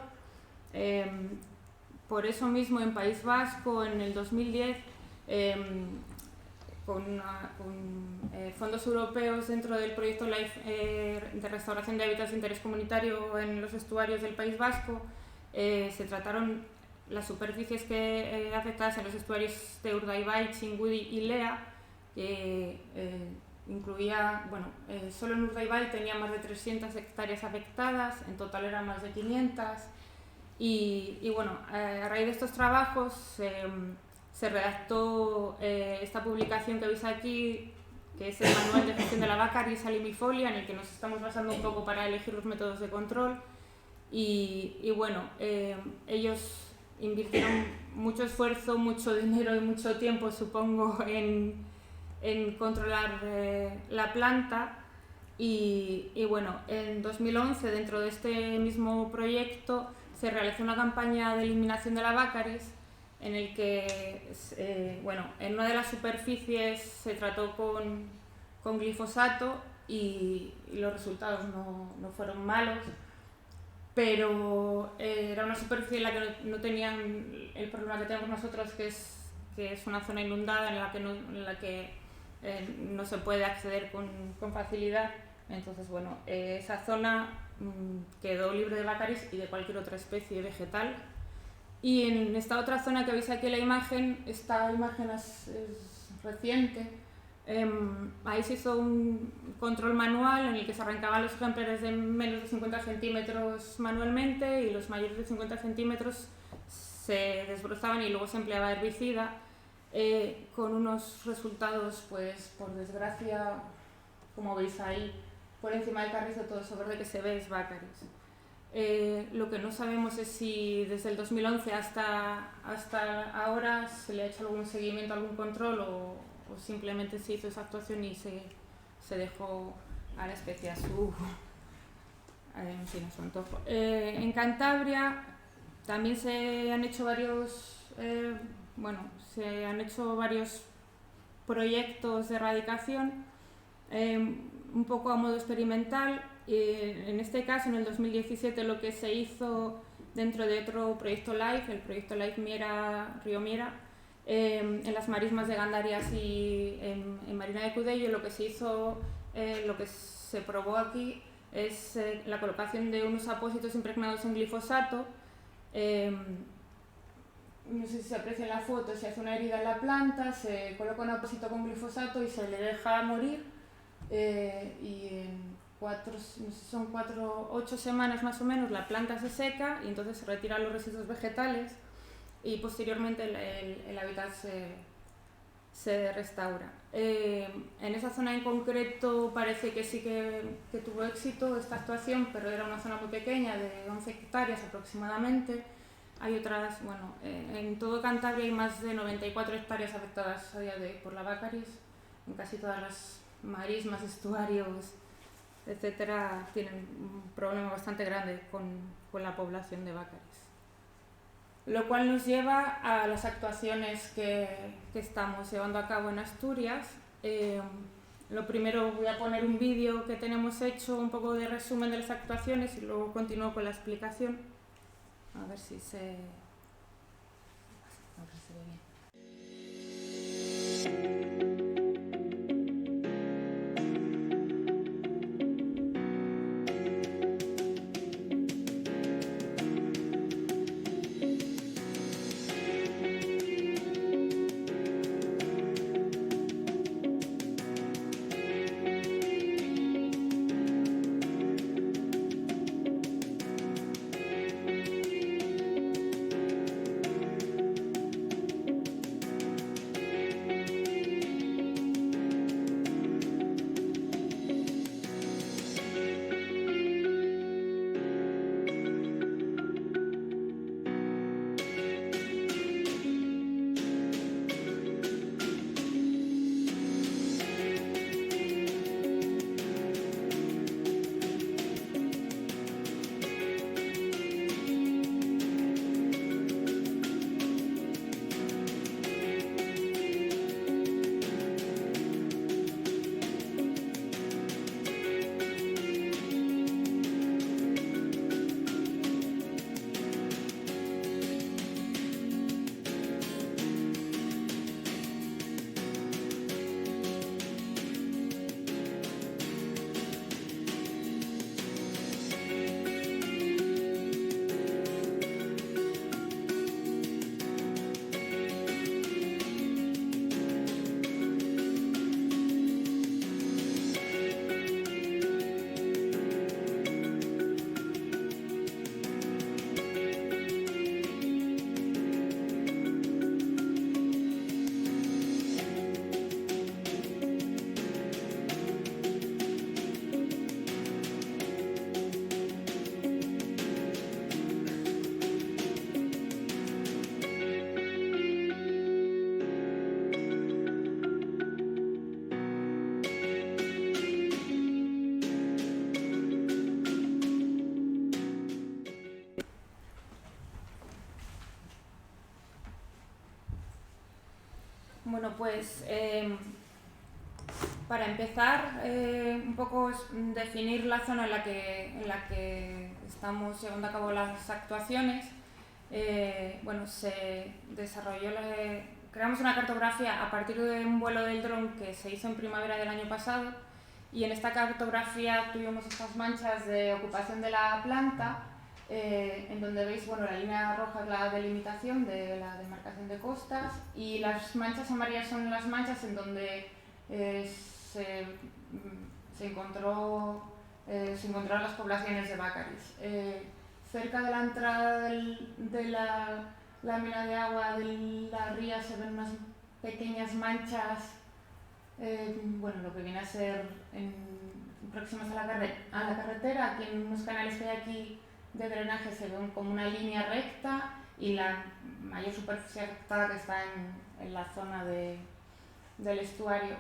Por eso mismo en País Vasco en el 2010 con fondos europeos dentro del proyecto LIFE de restauración de hábitats de interés comunitario en los estuarios del País Vasco, se trataron las superficies afectadas en los estuarios de Urdaibai, Txingudi y Lea, que incluía, solo en Urdaibai tenía más de 300 hectáreas afectadas, en total eran más de 500. A raíz de estos trabajos se redactó esta publicación que veis aquí, que es el Manual de Gestión de la Baccharis salimifolia, en el que nos estamos basando un poco para elegir los métodos de control. Ellos invirtieron mucho esfuerzo, mucho dinero y mucho tiempo, supongo, en controlar la planta. En 2011, dentro de este mismo proyecto, se realizó una campaña de eliminación de la Baccharis en el que, en una de las superficies se trató con glifosato y los resultados no fueron malos, pero era una superficie en la que no tenían el problema que tenemos nosotros, que es una zona inundada en la que no se puede acceder con facilidad. Entonces, esa zona quedó libre de Baccharis y de cualquier otra especie vegetal. Y en esta otra zona que veis aquí en la imagen, esta imagen es reciente, ahí se hizo un control manual en el que se arrancaban los ejemplares de menos de 50 centímetros manualmente y los mayores de 50 centímetros se desbrozaban y luego se empleaba herbicida, con unos resultados, pues por desgracia, como veis ahí, por encima del carrizo todo eso verde que se ve es Bácaris. Lo que no sabemos es si desde el 2011 hasta ahora se le ha hecho algún seguimiento, algún control o simplemente se hizo esa actuación y se dejó a la especie a su antojo. En Cantabria también se han hecho varios proyectos de erradicación, un poco a modo experimental. En este caso, en el 2017, lo que se hizo dentro de otro proyecto LIFE, el proyecto LIFE Río Miera, en las marismas de Gandarias y en Marina de Cudello, lo que se hizo, lo que se probó aquí es la colocación de unos apósitos impregnados en glifosato. No sé si se aprecia en la foto, se hace una herida en la planta, se coloca un apósito con glifosato y se le deja morir, y en 8 semanas más o menos la planta se seca y entonces se retiran los residuos vegetales y posteriormente el hábitat se restaura. En esa zona en concreto parece que sí que tuvo éxito esta actuación, pero era una zona muy pequeña, de 11 hectáreas aproximadamente. Hay otras, en todo Cantabria hay más de 94 hectáreas afectadas a día de hoy por la Bácaris. En casi todas las marismas, estuarios, etcétera, tienen un problema bastante grande con la población de Bácaris. Lo cual nos lleva a las actuaciones que estamos llevando a cabo en Asturias. Lo primero voy a poner un vídeo que tenemos hecho, un poco de resumen de las actuaciones y luego continúo con la explicación. A ver si se ve bien. Bueno, pues para empezar, un poco definir la zona en la que estamos llevando a cabo las actuaciones. Se desarrolló, creamos una cartografía a partir de un vuelo del dron que se hizo en primavera del año pasado, y en esta cartografía tuvimos estas manchas de ocupación de la planta, en donde veis, la línea roja es la delimitación de la demarcación de costas y las manchas amarillas son las manchas en donde se encontraron las poblaciones de Bácaris. Cerca de la entrada de la lámina de agua de la ría se ven unas pequeñas manchas Bueno, lo que viene a ser próximas a la carretera, aquí en unos canales que hay aquí de drenaje se ve como una línea recta y la mayor superficie afectada que está en la zona del estuario.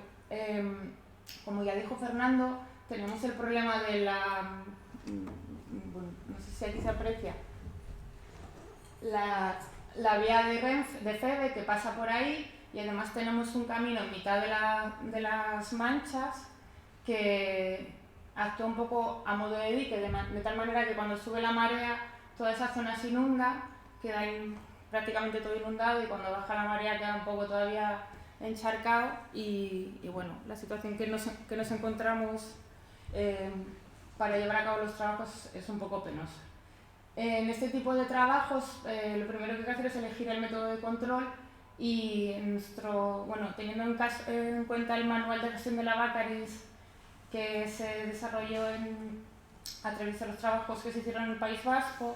Como ya dijo Fernando, tenemos el problema de bueno, no sé si aquí se aprecia, la vía de Feve que pasa por ahí, y además tenemos un camino en mitad de las manchas que actúa un poco a modo de dique, de tal manera que cuando sube la marea toda esa zona se inunda, queda prácticamente todo inundado, y cuando baja la marea queda un poco todavía encharcado, y bueno, la situación que nos encontramos para llevar a cabo los trabajos es un poco penosa. En este tipo de trabajos lo primero que hay que hacer es elegir el método de control, y teniendo en cuenta el manual de gestión de la Baccaris que se desarrolló a través de los trabajos que se hicieron en el País Vasco,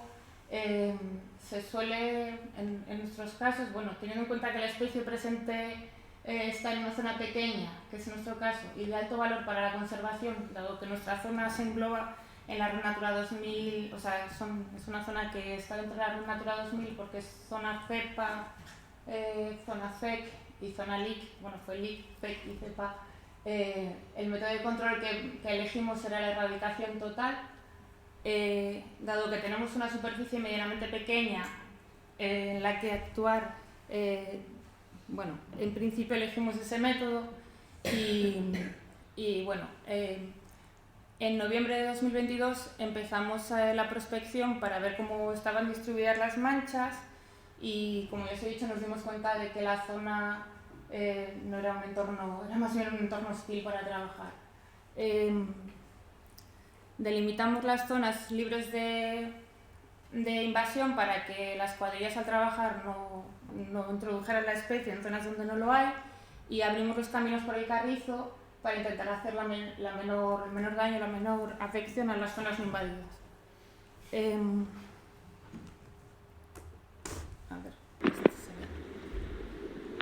se suele, en nuestros casos, bueno, teniendo en cuenta que la especie presente está en una zona pequeña, que es nuestro caso, y de alto valor para la conservación, dado que nuestra zona se engloba en la Red Natura 2000, o sea, es una zona que está dentro de la Red Natura 2000 porque es zona CEPA, zona FEC y zona LIC, bueno, fue LIC, FEC y CEPA. El método de control que elegimos era la erradicación total, dado que tenemos una superficie medianamente pequeña en la que actuar. Bueno, en principio elegimos ese método y bueno, en noviembre de 2022 empezamos la prospección para ver cómo estaban distribuidas las manchas, y como ya os he dicho, nos dimos cuenta de que la zona no era un entorno, era más bien un entorno hostil para trabajar. Delimitamos las zonas libres de invasión para que las cuadrillas al trabajar no introdujeran la especie en zonas donde no lo hay, y abrimos los caminos por el carrizo para intentar hacer el menor daño, la menor afección a las zonas no invadidas.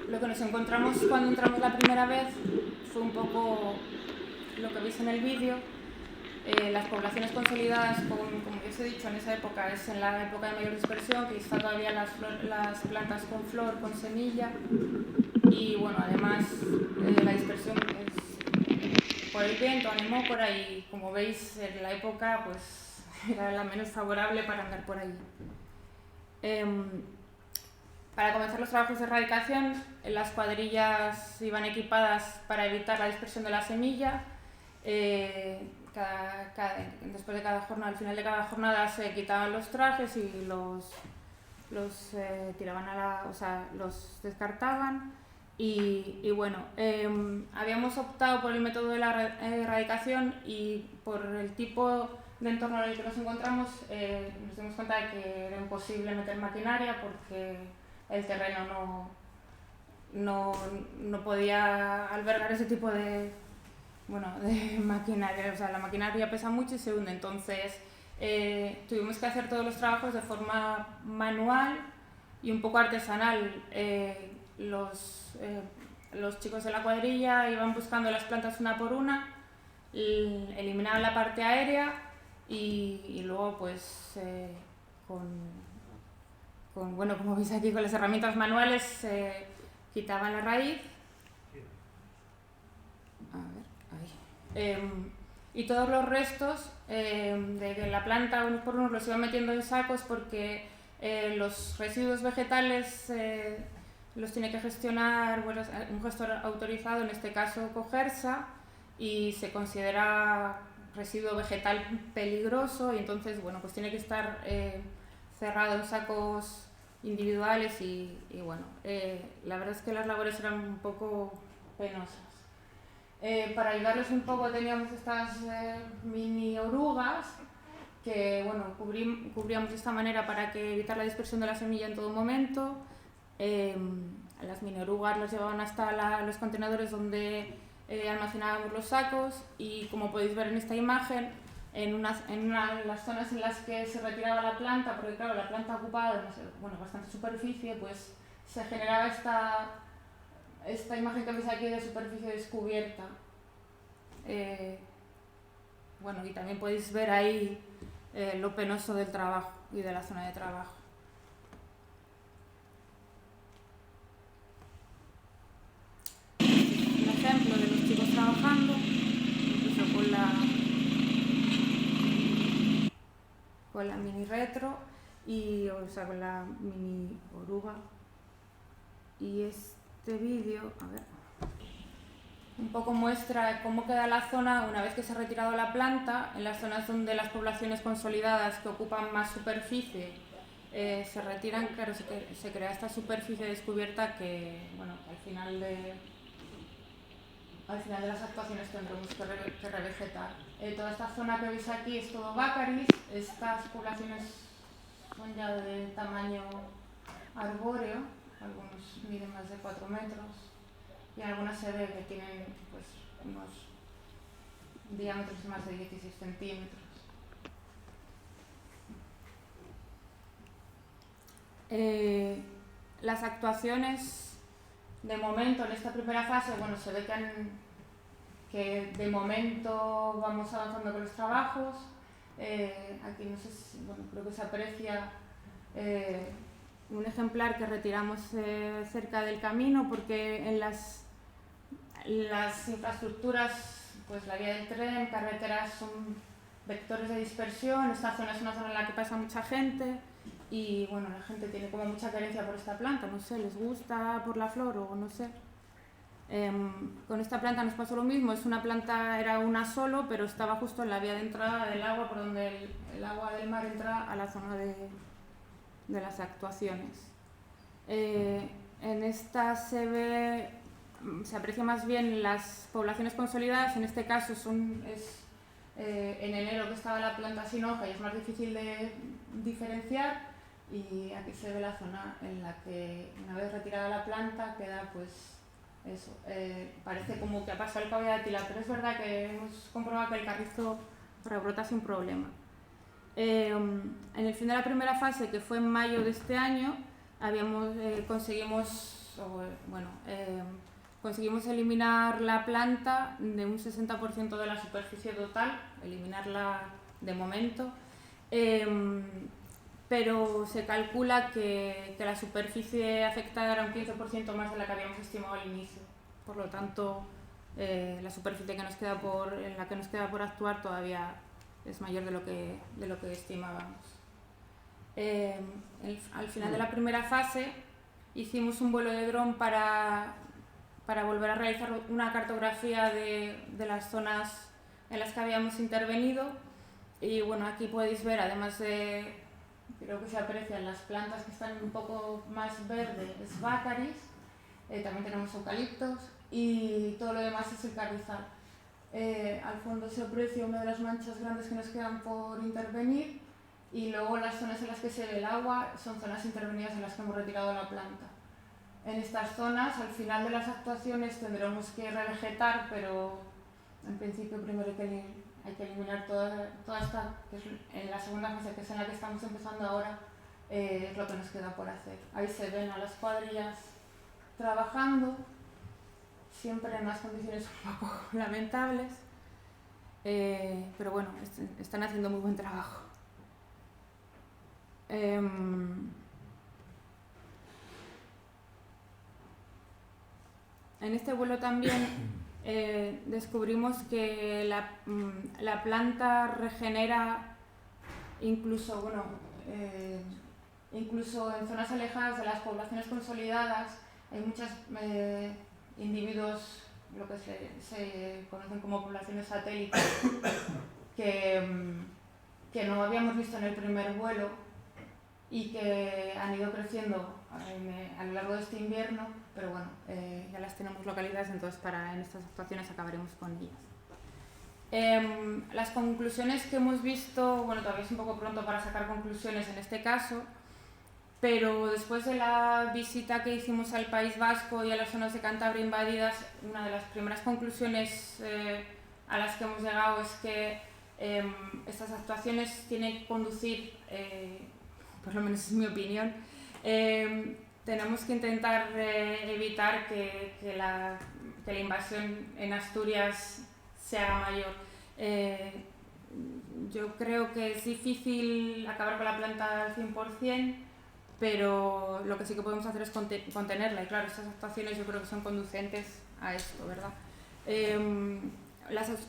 Lo que nos encontramos cuando entramos la primera vez fue un poco lo que veis en el vídeo. Las poblaciones consolidadas, como ya os he dicho, en esa época es en la época de mayor dispersión, que están todavía las plantas con flor, con semilla, y bueno, además la dispersión es por el viento, anemócora, y como veis en la época pues era la menos favorable para andar por allí. Para comenzar los trabajos de erradicación, las cuadrillas iban equipadas para evitar la dispersión de la semilla. Después de cada jornada, al final de cada jornada, se quitaban los trajes y los tiraban los descartaban. Y bueno, habíamos optado por el método de la erradicación, y por el tipo de entorno en el que nos encontramos nos dimos cuenta de que era imposible meter maquinaria porque el terreno no podía albergar ese tipo de maquinaria. O sea, la maquinaria pesa mucho y se hunde, entonces tuvimos que hacer todos los trabajos de forma manual y un poco artesanal. Los chicos de la cuadrilla iban buscando las plantas una por una, eliminaban la parte aérea y luego pues como veis aquí, con las herramientas manuales quitaban la raíz. Y todos los restos de la planta, unos por unos, los iban metiendo en sacos, porque los residuos vegetales los tiene que gestionar un gestor autorizado, en este caso Cogersa, y se considera residuo vegetal peligroso, y entonces bueno, pues tiene que estar cerrado en sacos individuales, y bueno, la verdad es que las labores eran un poco penosas. Para ayudarles un poco teníamos estas mini orugas que bueno, cubríamos de esta manera para evitar la dispersión de la semilla en todo momento. Las mini orugas las llevaban hasta los contenedores donde almacenábamos los sacos, y como podéis ver en esta imagen, en las zonas en las que se retiraba la planta, porque claro, la planta ocupaba bastante superficie, pues se generaba esta imagen que veis aquí de superficie descubierta, bueno, y también podéis ver ahí lo penoso del trabajo y de la zona de trabajo. Un ejemplo de los chicos trabajando, incluso con la mini retro y, o sea, con la mini oruga. Y este vídeo, a ver, un poco muestra cómo queda la zona una vez que se ha retirado la planta. En las zonas donde las poblaciones consolidadas que ocupan más superficie se retiran, claro, se crea esta superficie descubierta que, bueno, al final de las actuaciones tendremos que revegetar. Toda esta zona que veis aquí es todo Baccharis. Estas poblaciones son ya de tamaño arbóreo, algunos miden más de 4 metros y algunas se ve que tienen pues, unos diámetros de más de 16 centímetros. Las actuaciones de momento en esta primera fase, bueno, se ve que de momento vamos avanzando con los trabajos. Aquí no sé si, bueno, creo que se aprecia un ejemplar que retiramos cerca del camino, porque en las infraestructuras, pues la vía del tren, carreteras son vectores de dispersión. Esta zona es una zona en la que pasa mucha gente y bueno, la gente tiene como mucha carencia por esta planta, no sé, les gusta por la flor o no sé. Con esta planta nos pasó lo mismo, era una solo, pero estaba justo en la vía de entrada del agua, por donde el agua del mar entra a la zona de las actuaciones. En esta se aprecia más bien las poblaciones consolidadas. En este caso en enero que estaba la planta sin hoja y es más difícil de diferenciar, y aquí se ve la zona en la que una vez retirada la planta queda pues eso, parece como que ha pasado el cabello de tila, pero es verdad que hemos comprobado que el carrizo rebrota sin problema. En el fin de la primera fase, que fue en mayo de este año, conseguimos eliminar la planta de un 60% de la superficie total, eliminarla de momento, pero se calcula que la superficie afectada era un 15% más de la que habíamos estimado al inicio. Por lo tanto, la superficie en la que nos queda por actuar todavía es mayor de lo que estimábamos. Al final de la primera fase hicimos un vuelo de dron para volver a realizar una cartografía de las zonas en las que habíamos intervenido, y bueno, aquí podéis ver, además de, creo que se aprecian las plantas que están un poco más verdes, es Baccharis, también tenemos eucaliptos y todo lo demás es el carrizal. Al fondo se aprecia una de las manchas grandes que nos quedan por intervenir, y luego las zonas en las que se ve el agua son zonas intervenidas en las que hemos retirado la planta. En estas zonas, al final de las actuaciones, tendremos que revegetar, pero en principio primero hay que eliminar toda esta, que es en la segunda fase, que es en la que estamos empezando ahora, es lo que nos queda por hacer. Ahí se ven a las cuadrillas trabajando, siempre en unas condiciones un poco lamentables, pero bueno, están haciendo muy buen trabajo. En este vuelo también descubrimos que la planta regenera incluso en zonas alejadas de las poblaciones consolidadas. Hay muchos individuos, lo que se conocen como poblaciones satélites, que no habíamos visto en el primer vuelo y que han ido creciendo a lo largo de este invierno, pero bueno, ya las tenemos localizadas, entonces en estas actuaciones acabaremos con ellas. Las conclusiones que hemos visto, bueno, todavía es un poco pronto para sacar conclusiones en este caso, pero después de la visita que hicimos al País Vasco y a las zonas de Cantabria invadidas, una de las primeras conclusiones a las que hemos llegado es que estas actuaciones tienen que conducir, por lo menos es mi opinión, tenemos que intentar evitar que la invasión en Asturias se haga mayor. Yo creo que es difícil acabar con la planta al 100%, pero lo que sí que podemos hacer es contenerla, y claro, estas actuaciones yo creo que son conducentes a esto, ¿verdad?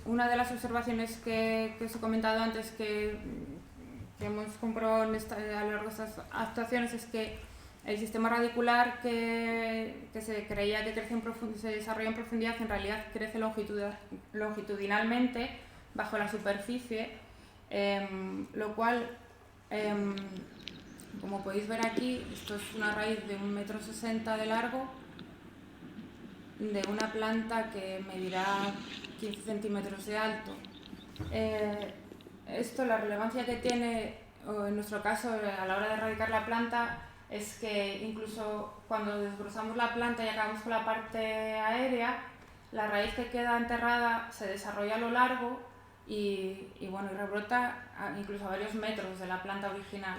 Una de las observaciones que os he comentado antes que hemos comprobado a lo largo de estas actuaciones es que el sistema radicular que se creía que se desarrolla en profundidad en realidad crece longitudinalmente bajo la superficie, lo cual, como podéis ver aquí, esto es una raíz de 1,60 m de largo de una planta que medirá 15 centímetros de alto. Esto, la relevancia que tiene, o en nuestro caso, a la hora de erradicar la planta, es que incluso cuando desbrozamos la planta y acabamos con la parte aérea, la raíz que queda enterrada se desarrolla a lo largo y rebrota incluso a varios metros de la planta original.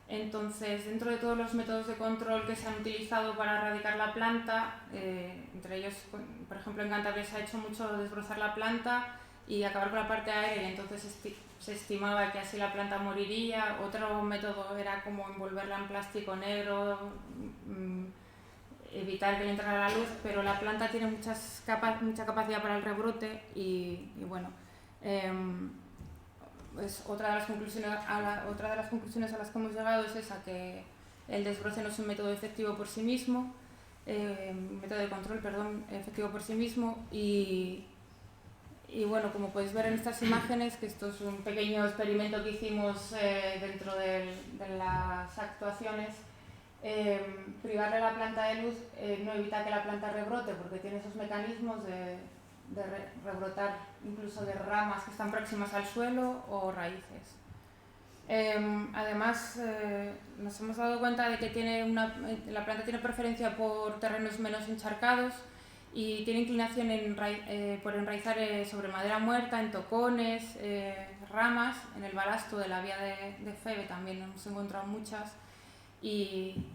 Entonces, dentro de todos los métodos de control que se han utilizado para erradicar la planta, entre ellos, por ejemplo, en Cantabria se ha hecho mucho desbrozar la planta y acabar con la parte aérea, y entonces se estimaba que así la planta moriría. Otro método era como envolverla en plástico negro, evitar que le entrara la luz, pero la planta tiene mucha capacidad para el rebrote y bueno, pues otra de las conclusiones a las que hemos llegado es esa, que el desbroce no es un método efectivo por sí mismo, método de control, perdón, efectivo por sí mismo, y bueno, como podéis ver en estas imágenes, que esto es un pequeño experimento que hicimos dentro de las actuaciones, privarle a la planta de luz no evita que la planta rebrote, porque tiene esos mecanismos de rebrotar incluso de ramas que están próximas al suelo o raíces. Además, nos hemos dado cuenta de que la planta tiene preferencia por terrenos menos encharcados y tiene inclinación por enraizar sobre madera muerta, en tocones, ramas. En el balasto de la vía de Feve también hemos encontrado muchas, y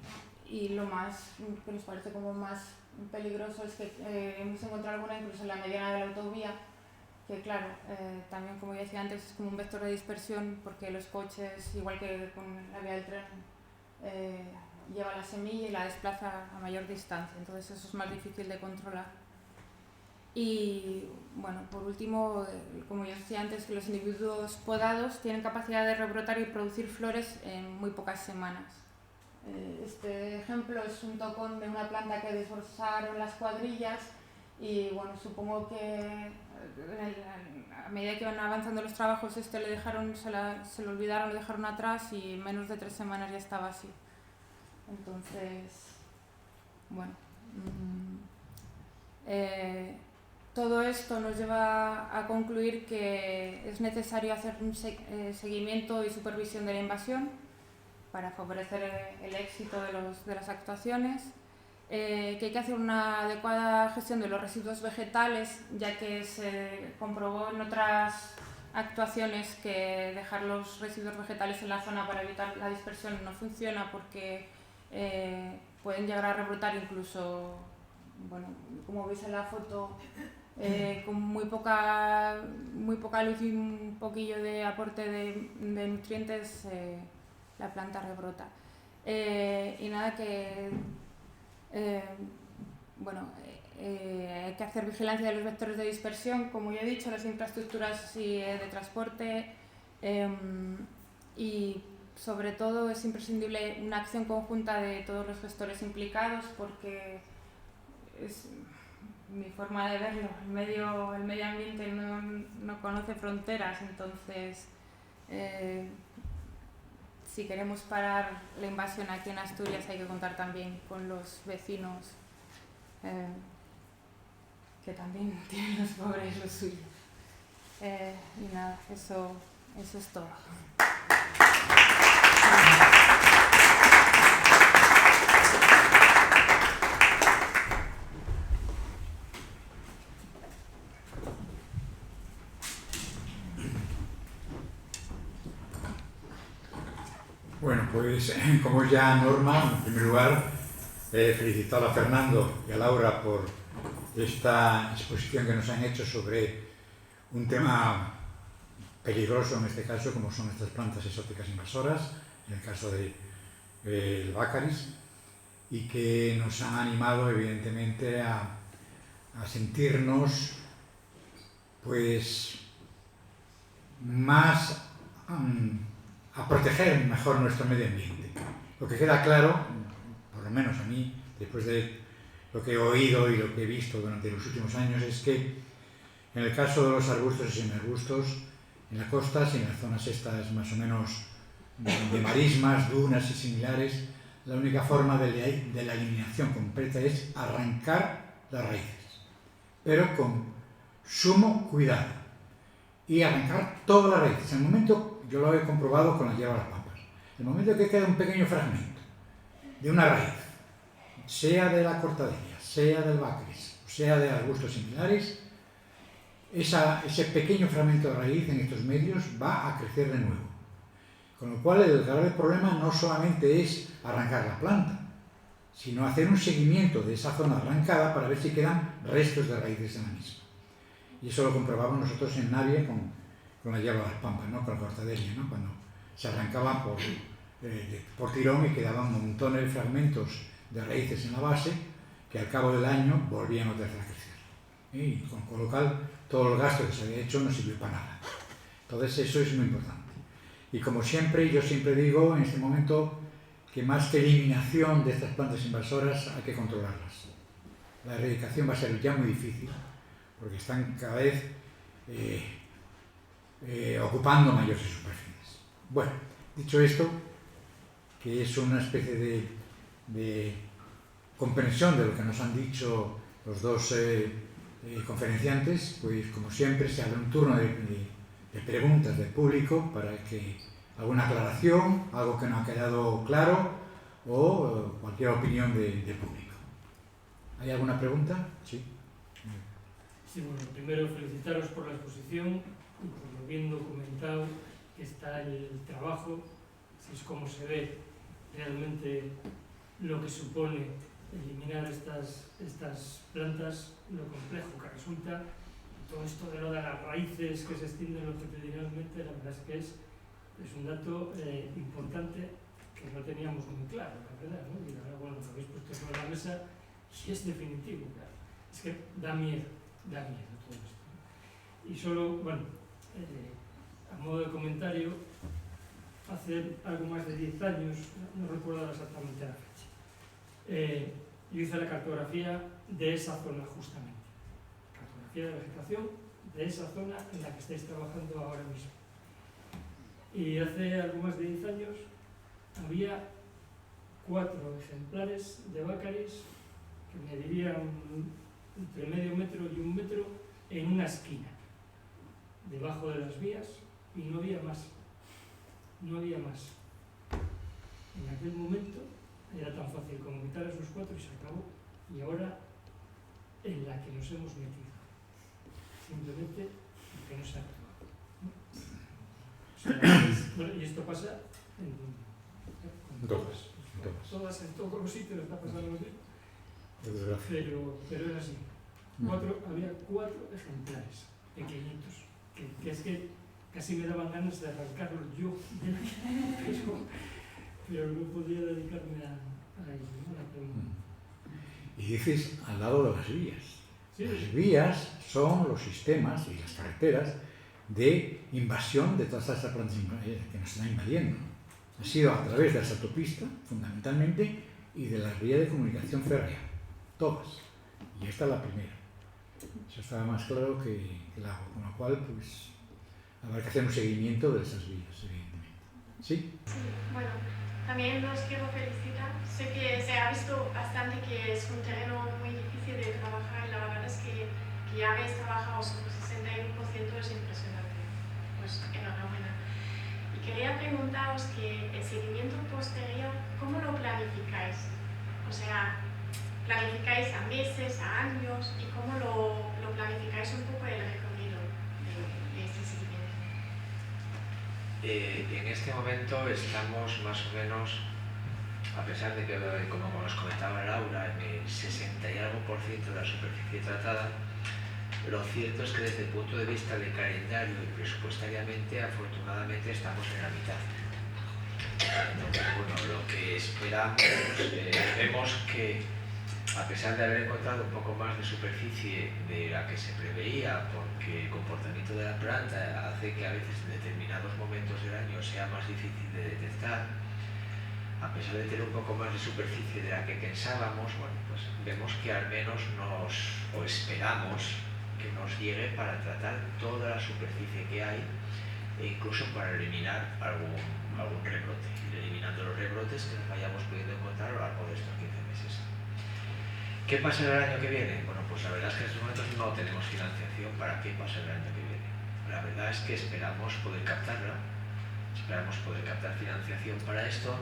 lo más que nos parece como más peligroso es que hemos encontrado alguna incluso en la mediana de la autovía, que claro, también, como ya decía antes, es como un vector de dispersión, porque los coches, igual que con la vía del tren, lleva la semilla y la desplaza a mayor distancia, entonces eso es más difícil de controlar. Y bueno, por último, como ya decía antes, que los individuos podados tienen capacidad de rebrotar y producir flores en muy pocas semanas. Este ejemplo es un tocón de una planta que desbrozaron las cuadrillas, y bueno, supongo que a medida que iban avanzando los trabajos se lo olvidaron, lo dejaron atrás, y en menos de 3 semanas ya estaba así. Entonces, bueno, todo esto nos lleva a concluir que es necesario hacer un seguimiento y supervisión de la invasión para favorecer el éxito de las actuaciones, que hay que hacer una adecuada gestión de los residuos vegetales, ya que se comprobó en otras actuaciones que dejar los residuos vegetales en la zona para evitar la dispersión no funciona, porque pueden llegar a rebrotar incluso, bueno, como veis en la foto, con muy poca luz y un poquillo de aporte de nutrientes, la planta rebrota. Y nada, que hay que hacer vigilancia de los vectores de dispersión, como ya he dicho, las infraestructuras de transporte, y sobre todo es imprescindible una acción conjunta de todos los gestores implicados, porque es mi forma de verlo, el medio ambiente no conoce fronteras. Entonces, si queremos parar la invasión aquí en Asturias, hay que contar también con los vecinos, que también tienen los pobres lo suyo. Y nada, eso es todo. Bueno, pues como ya norma, en primer lugar, felicitar a Fernando y a Laura por esta exposición que nos han hecho sobre un tema peligroso en este caso, como son estas plantas exóticas invasoras, en el caso del Baccharis, y que nos han animado evidentemente a sentirnos pues más a proteger mejor nuestro medio ambiente. Lo que queda claro, por lo menos a mí, después de lo que he oído y lo que he visto durante los últimos años, es que en el caso de los arbustos y semiarbustos, en las costas y en las zonas estas más o menos de marismas, dunas y similares, la única forma de la eliminación completa es arrancar las raíces, pero con sumo cuidado, y arrancar todas las raíces. En el momento, yo lo he comprobado con las hierbas pampas, en el momento que queda un pequeño fragmento de una raíz, sea de la cortadilla, sea del Baccharis, sea de arbustos similares, ese pequeño fragmento de raíz en estos medios va a crecer de nuevo. Con lo cual el grave problema no solamente es arrancar la planta, sino hacer un seguimiento de esa zona arrancada para ver si quedan restos de raíces en la misma. Y eso lo comprobamos nosotros en Navia con la hierba de las pampas, ¿no? Con la cortadella, ¿no? Cuando se arrancaba por tirón y quedaban montones de fragmentos de raíces en la base que al cabo del año volvían otra vez a crecer. Y con lo cual todo el gasto que se había hecho no sirvió para nada. Entonces eso es muy importante. Y como siempre, yo siempre digo en este momento que más que eliminación de estas plantas invasoras hay que controlarlas. La erradicación va a ser ya muy difícil porque están cada vez ocupando mayores superficies. Bueno, dicho esto, que es una especie de comprensión de lo que nos han dicho los dos conferenciantes, pues como siempre se abre un turno de preguntas del público para que alguna aclaración, algo que no ha quedado claro o cualquier opinión del público. ¿Hay alguna pregunta? Sí. Sí, bueno, primero felicitaros por la exposición, por lo bien documentado que está el trabajo, si es como se ve realmente lo que supone eliminar estas plantas, lo complejo que resulta. Todo esto de lo de las raíces que se extienden longitudinalmente, la verdad es que es un dato importante que no teníamos muy claro, la verdad, ¿no? Y ahora, bueno, lo habéis puesto sobre la mesa, sí es definitivo, claro. Es que da miedo todo esto, ¿no? Y solo, bueno, a modo de comentario, hace algo más de 10 años, no recuerdo exactamente la fecha, yo hice la cartografía de esa zona justamente. Cartografía de vegetación de esa zona en la que estáis trabajando ahora mismo. Y hace algo más de 10 años había 4 ejemplares de Baccharis que medirían entre medio metro y 1 metro en una esquina, debajo de las vías, y no había más. No había más. En aquel momento era tan fácil como quitar esos 4 y se acabó. Y ahora en la que nos hemos metido. Simplemente porque no se ha actuado. Bueno, y esto pasa en todas, en todos los sitios está pasando lo mismo. Pero es así. Había 4 ejemplares pequeñitos, que es que casi me daban ganas de arrancarlos yo, pero no podía dedicarme a ello, ¿no? A la pregunta. Y dices al lado de las vías. Sí. Las vías son los sistemas y las carreteras de invasión de todas estas plantas que nos están invadiendo. Ha sido a través de las autopistas, fundamentalmente, y de las vías de comunicación férrea. Todas. Y esta es la primera. Eso estaba más claro que el agua, con lo cual, pues, habrá que hacer un seguimiento de esas vías, evidentemente. ¿Sí? Sí, bueno, también los quiero felicitar. Sé que se ha visto bastante que es un terreno muy difícil de trabajar y la verdad es que ya habéis trabajado sobre 61% es impresionante. Pues enhorabuena. Y quería preguntaros que el seguimiento posterior, ¿cómo lo planificáis? O sea, ¿planificáis a meses, a años? ¿Y cómo lo planificáis un poco el recorrido de este seguimiento? En este momento estamos más o menos a pesar de que, como nos comentaba Laura, en el 60 y algo % de la superficie tratada, lo cierto es que desde el punto de vista de calendario y presupuestariamente, afortunadamente, estamos en la mitad. Entonces, bueno, lo que esperamos, vemos que, a pesar de haber encontrado un poco más de superficie de la que se preveía, porque el comportamiento de la planta hace que a veces en determinados momentos del año sea más difícil de detectar, a pesar de tener un poco más de superficie de la que pensábamos, bueno, pues vemos que al menos o esperamos que nos llegue para tratar toda la superficie que hay e incluso para eliminar algún rebrote, ir eliminando los rebrotes que nos vayamos pudiendo encontrar a lo largo de estos 15 meses. ¿Qué pasará el año que viene? Bueno, pues la verdad es que en estos momentos no tenemos financiación para qué pasa el año que viene. La verdad es que esperamos poder captarla, esperamos poder captar financiación para esto,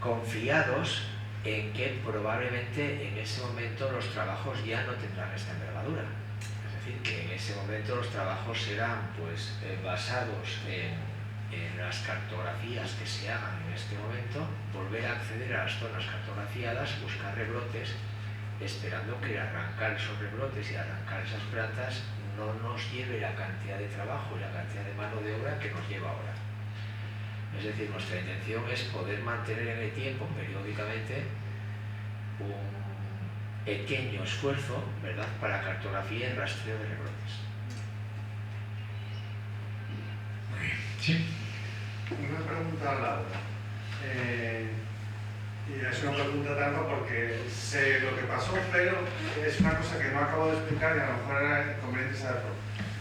confiados en que probablemente en ese momento los trabajos ya no tendrán esta envergadura. Es decir, que en ese momento los trabajos serán pues, basados en las cartografías que se hagan en este momento, volver a acceder a las zonas cartografiadas, buscar rebrotes, esperando que arrancar esos rebrotes y arrancar esas plantas no nos lleve la cantidad de trabajo y la cantidad de mano de obra que nos lleva ahora. Es decir, nuestra intención es poder mantener en el tiempo, periódicamente, un pequeño esfuerzo, ¿verdad?, para cartografía y rastreo de rebrotes. Muy bien. Sí. Una pregunta a Laura. Y es una pregunta trampa porque sé lo que pasó, pero es una cosa que no acabo de explicar y a lo mejor era conveniente saberlo.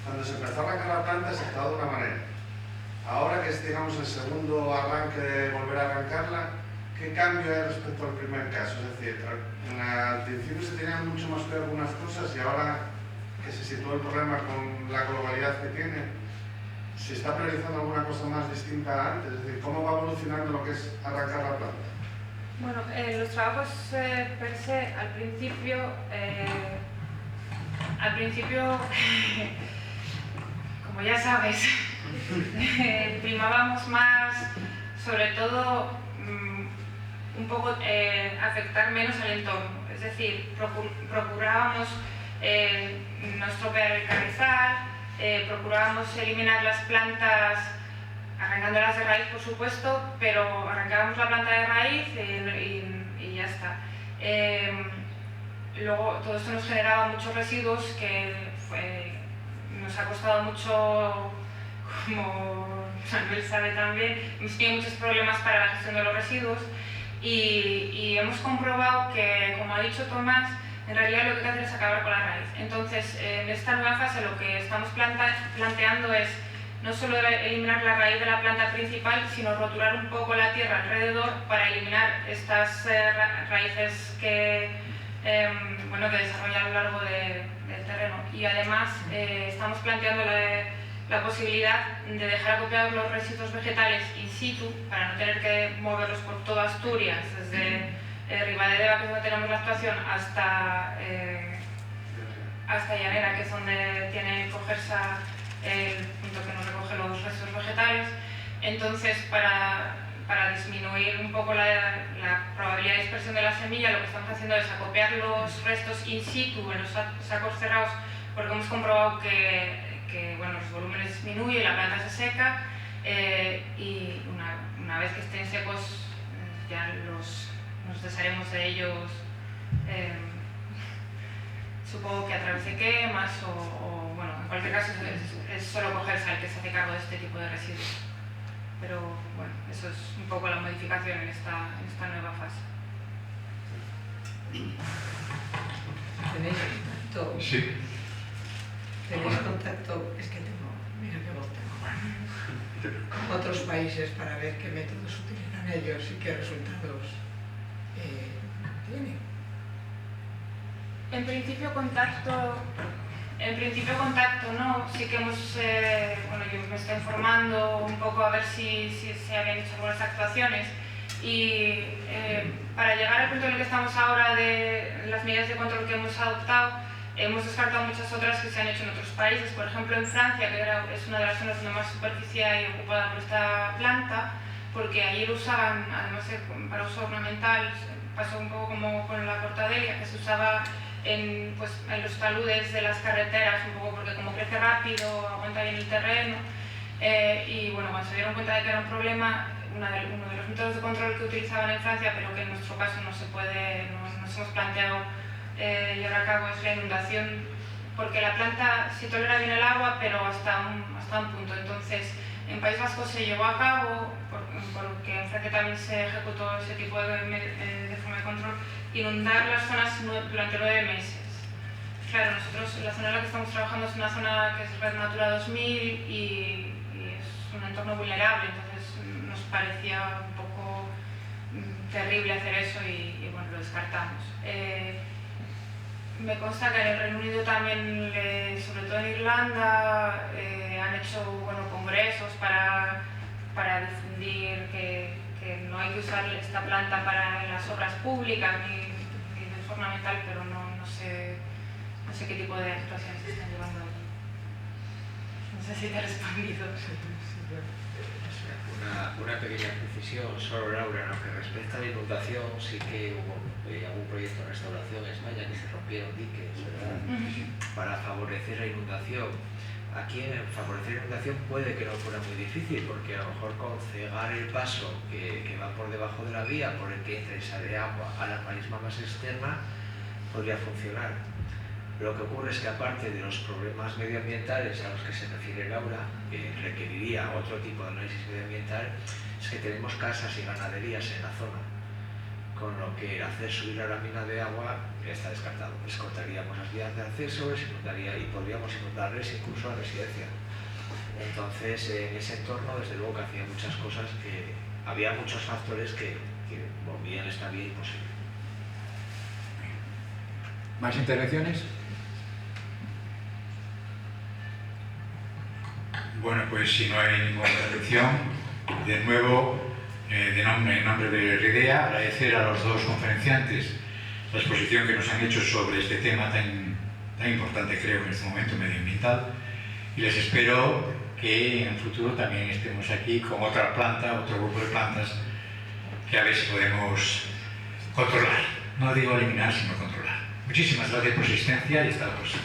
Cuando se empezó a arrancar la planta se estaba de una manera. Ahora que es, digamos, el segundo arranque de volver a arrancarla, ¿qué cambio hay respecto al primer caso? Es decir, al principio se tenían mucho más claro algunas cosas y ahora que se sitúa el problema con la globalidad que tiene, ¿se está priorizando alguna cosa más distinta a antes? Es decir, ¿cómo va evolucionando lo que es arrancar la planta? Bueno, los trabajos per se, al principio, como ya sabes, primábamos más, sobre todo, un poco afectar menos al entorno. Es decir, procurábamos no estropear el carrizal, procurábamos eliminar las plantas arrancándolas de raíz, por supuesto, pero arrancábamos la planta de raíz y ya está. Luego, todo esto nos generaba muchos residuos que nos ha costado mucho, como Manuel sabe también, hemos tenido muchos problemas para la gestión de los residuos y hemos comprobado que, como ha dicho Tomás, en realidad lo que hay que hacer es acabar con la raíz. Entonces, en esta nueva fase lo que estamos planteando es no solo eliminar la raíz de la planta principal, sino roturar un poco la tierra alrededor para eliminar estas raíces que desarrollan a lo largo del terreno. Y además estamos planteando la posibilidad de dejar acopiados los residuos vegetales in situ para no tener que moverlos por toda Asturias, desde Ribadedeva, que es donde tenemos la actuación, hasta Llanera, que es donde tiene Cogersa el punto que nos recoge los restos vegetales. Entonces, para disminuir un poco la probabilidad de dispersión de la semilla, lo que estamos haciendo es acopiar los restos in situ en los sacos cerrados, porque hemos comprobado que los volúmenes disminuyen, la planta se seca y una vez que estén secos ya nos desharemos de ellos, supongo que a través de quemas o en cualquier caso es solo Cogersa el que se hace cargo de este tipo de residuos. Pero bueno, eso es un poco la modificación en esta nueva fase. ¿Tenéis contacto? Sí. ¿Tenéis contacto? Es que mira qué voz tengo, con otros países para ver qué métodos utilizan ellos y qué resultados tienen? En principio contacto no, sí que hemos, yo me estoy informando un poco a ver si se habían hecho algunas actuaciones y para llegar al punto en el que estamos ahora de las medidas de control que hemos adoptado, hemos descartado muchas otras que se han hecho en otros países. Por ejemplo, en Francia, que es una de las zonas donde más superficie hay ocupada por esta planta, porque allí lo usaban, además para uso ornamental, pasó un poco como con la cortadelia, que se usaba en los taludes de las carreteras, un poco porque como crece rápido, aguanta bien el terreno, y bueno, cuando se dieron cuenta de que era un problema, uno de los métodos de control que utilizaban en Francia, pero que en nuestro caso no nos hemos planteado llevar a cabo, es la inundación, porque la planta sí tolera bien el agua, pero hasta un punto. Entonces, en País Vasco se llevó a cabo, porque en Francia también se ejecutó ese tipo de forma de control, inundar las zonas durante 9 meses. Claro, nosotros la zona en la que estamos trabajando es una zona que es Red Natura 2000 y es un entorno vulnerable, entonces nos parecía un poco terrible hacer eso y bueno, lo descartamos. Me consta que en el Reino Unido también, sobre todo en Irlanda, han hecho congresos para difundir que no hay que usar esta planta para las obras públicas ni de forma ornamental, pero no sé qué tipo de actuaciones se están llevando allí. No sé si te he respondido. Una pequeña precisión solo, Laura, en lo que respecta a la inundación, sí que hubo algún proyecto de restauración en España que se rompieron diques, ¿verdad? Para favorecer la inundación. Aquí favorecer la inundación puede que no fuera muy difícil, porque a lo mejor con cegar el paso que va por debajo de la vía, por el que entra y sale agua a la marisma más externa, podría funcionar. Lo que ocurre es que aparte de los problemas medioambientales a los que se refiere Laura, que requeriría otro tipo de análisis medioambiental, es que tenemos casas y ganaderías en la zona, con lo que hacer subir la lámina de agua está descartado. Les cortaríamos las vías de acceso, les inundaría y podríamos inundarles incluso la residencia. Entonces, en ese entorno, desde luego que hacía muchas cosas que había muchos factores que volvían esta vía imposible. ¿Más intervenciones? Bueno, pues si no hay ninguna intervención, de nuevo, en nombre de RIDEA, agradecer a los dos conferenciantes la exposición que nos han hecho sobre este tema tan importante, creo, en este momento medioambiental, y les espero que en el futuro también estemos aquí con otra planta, otro grupo de plantas, que a ver si podemos controlar, no digo eliminar, sino controlar. Muchísimas gracias por su asistencia y hasta la próxima.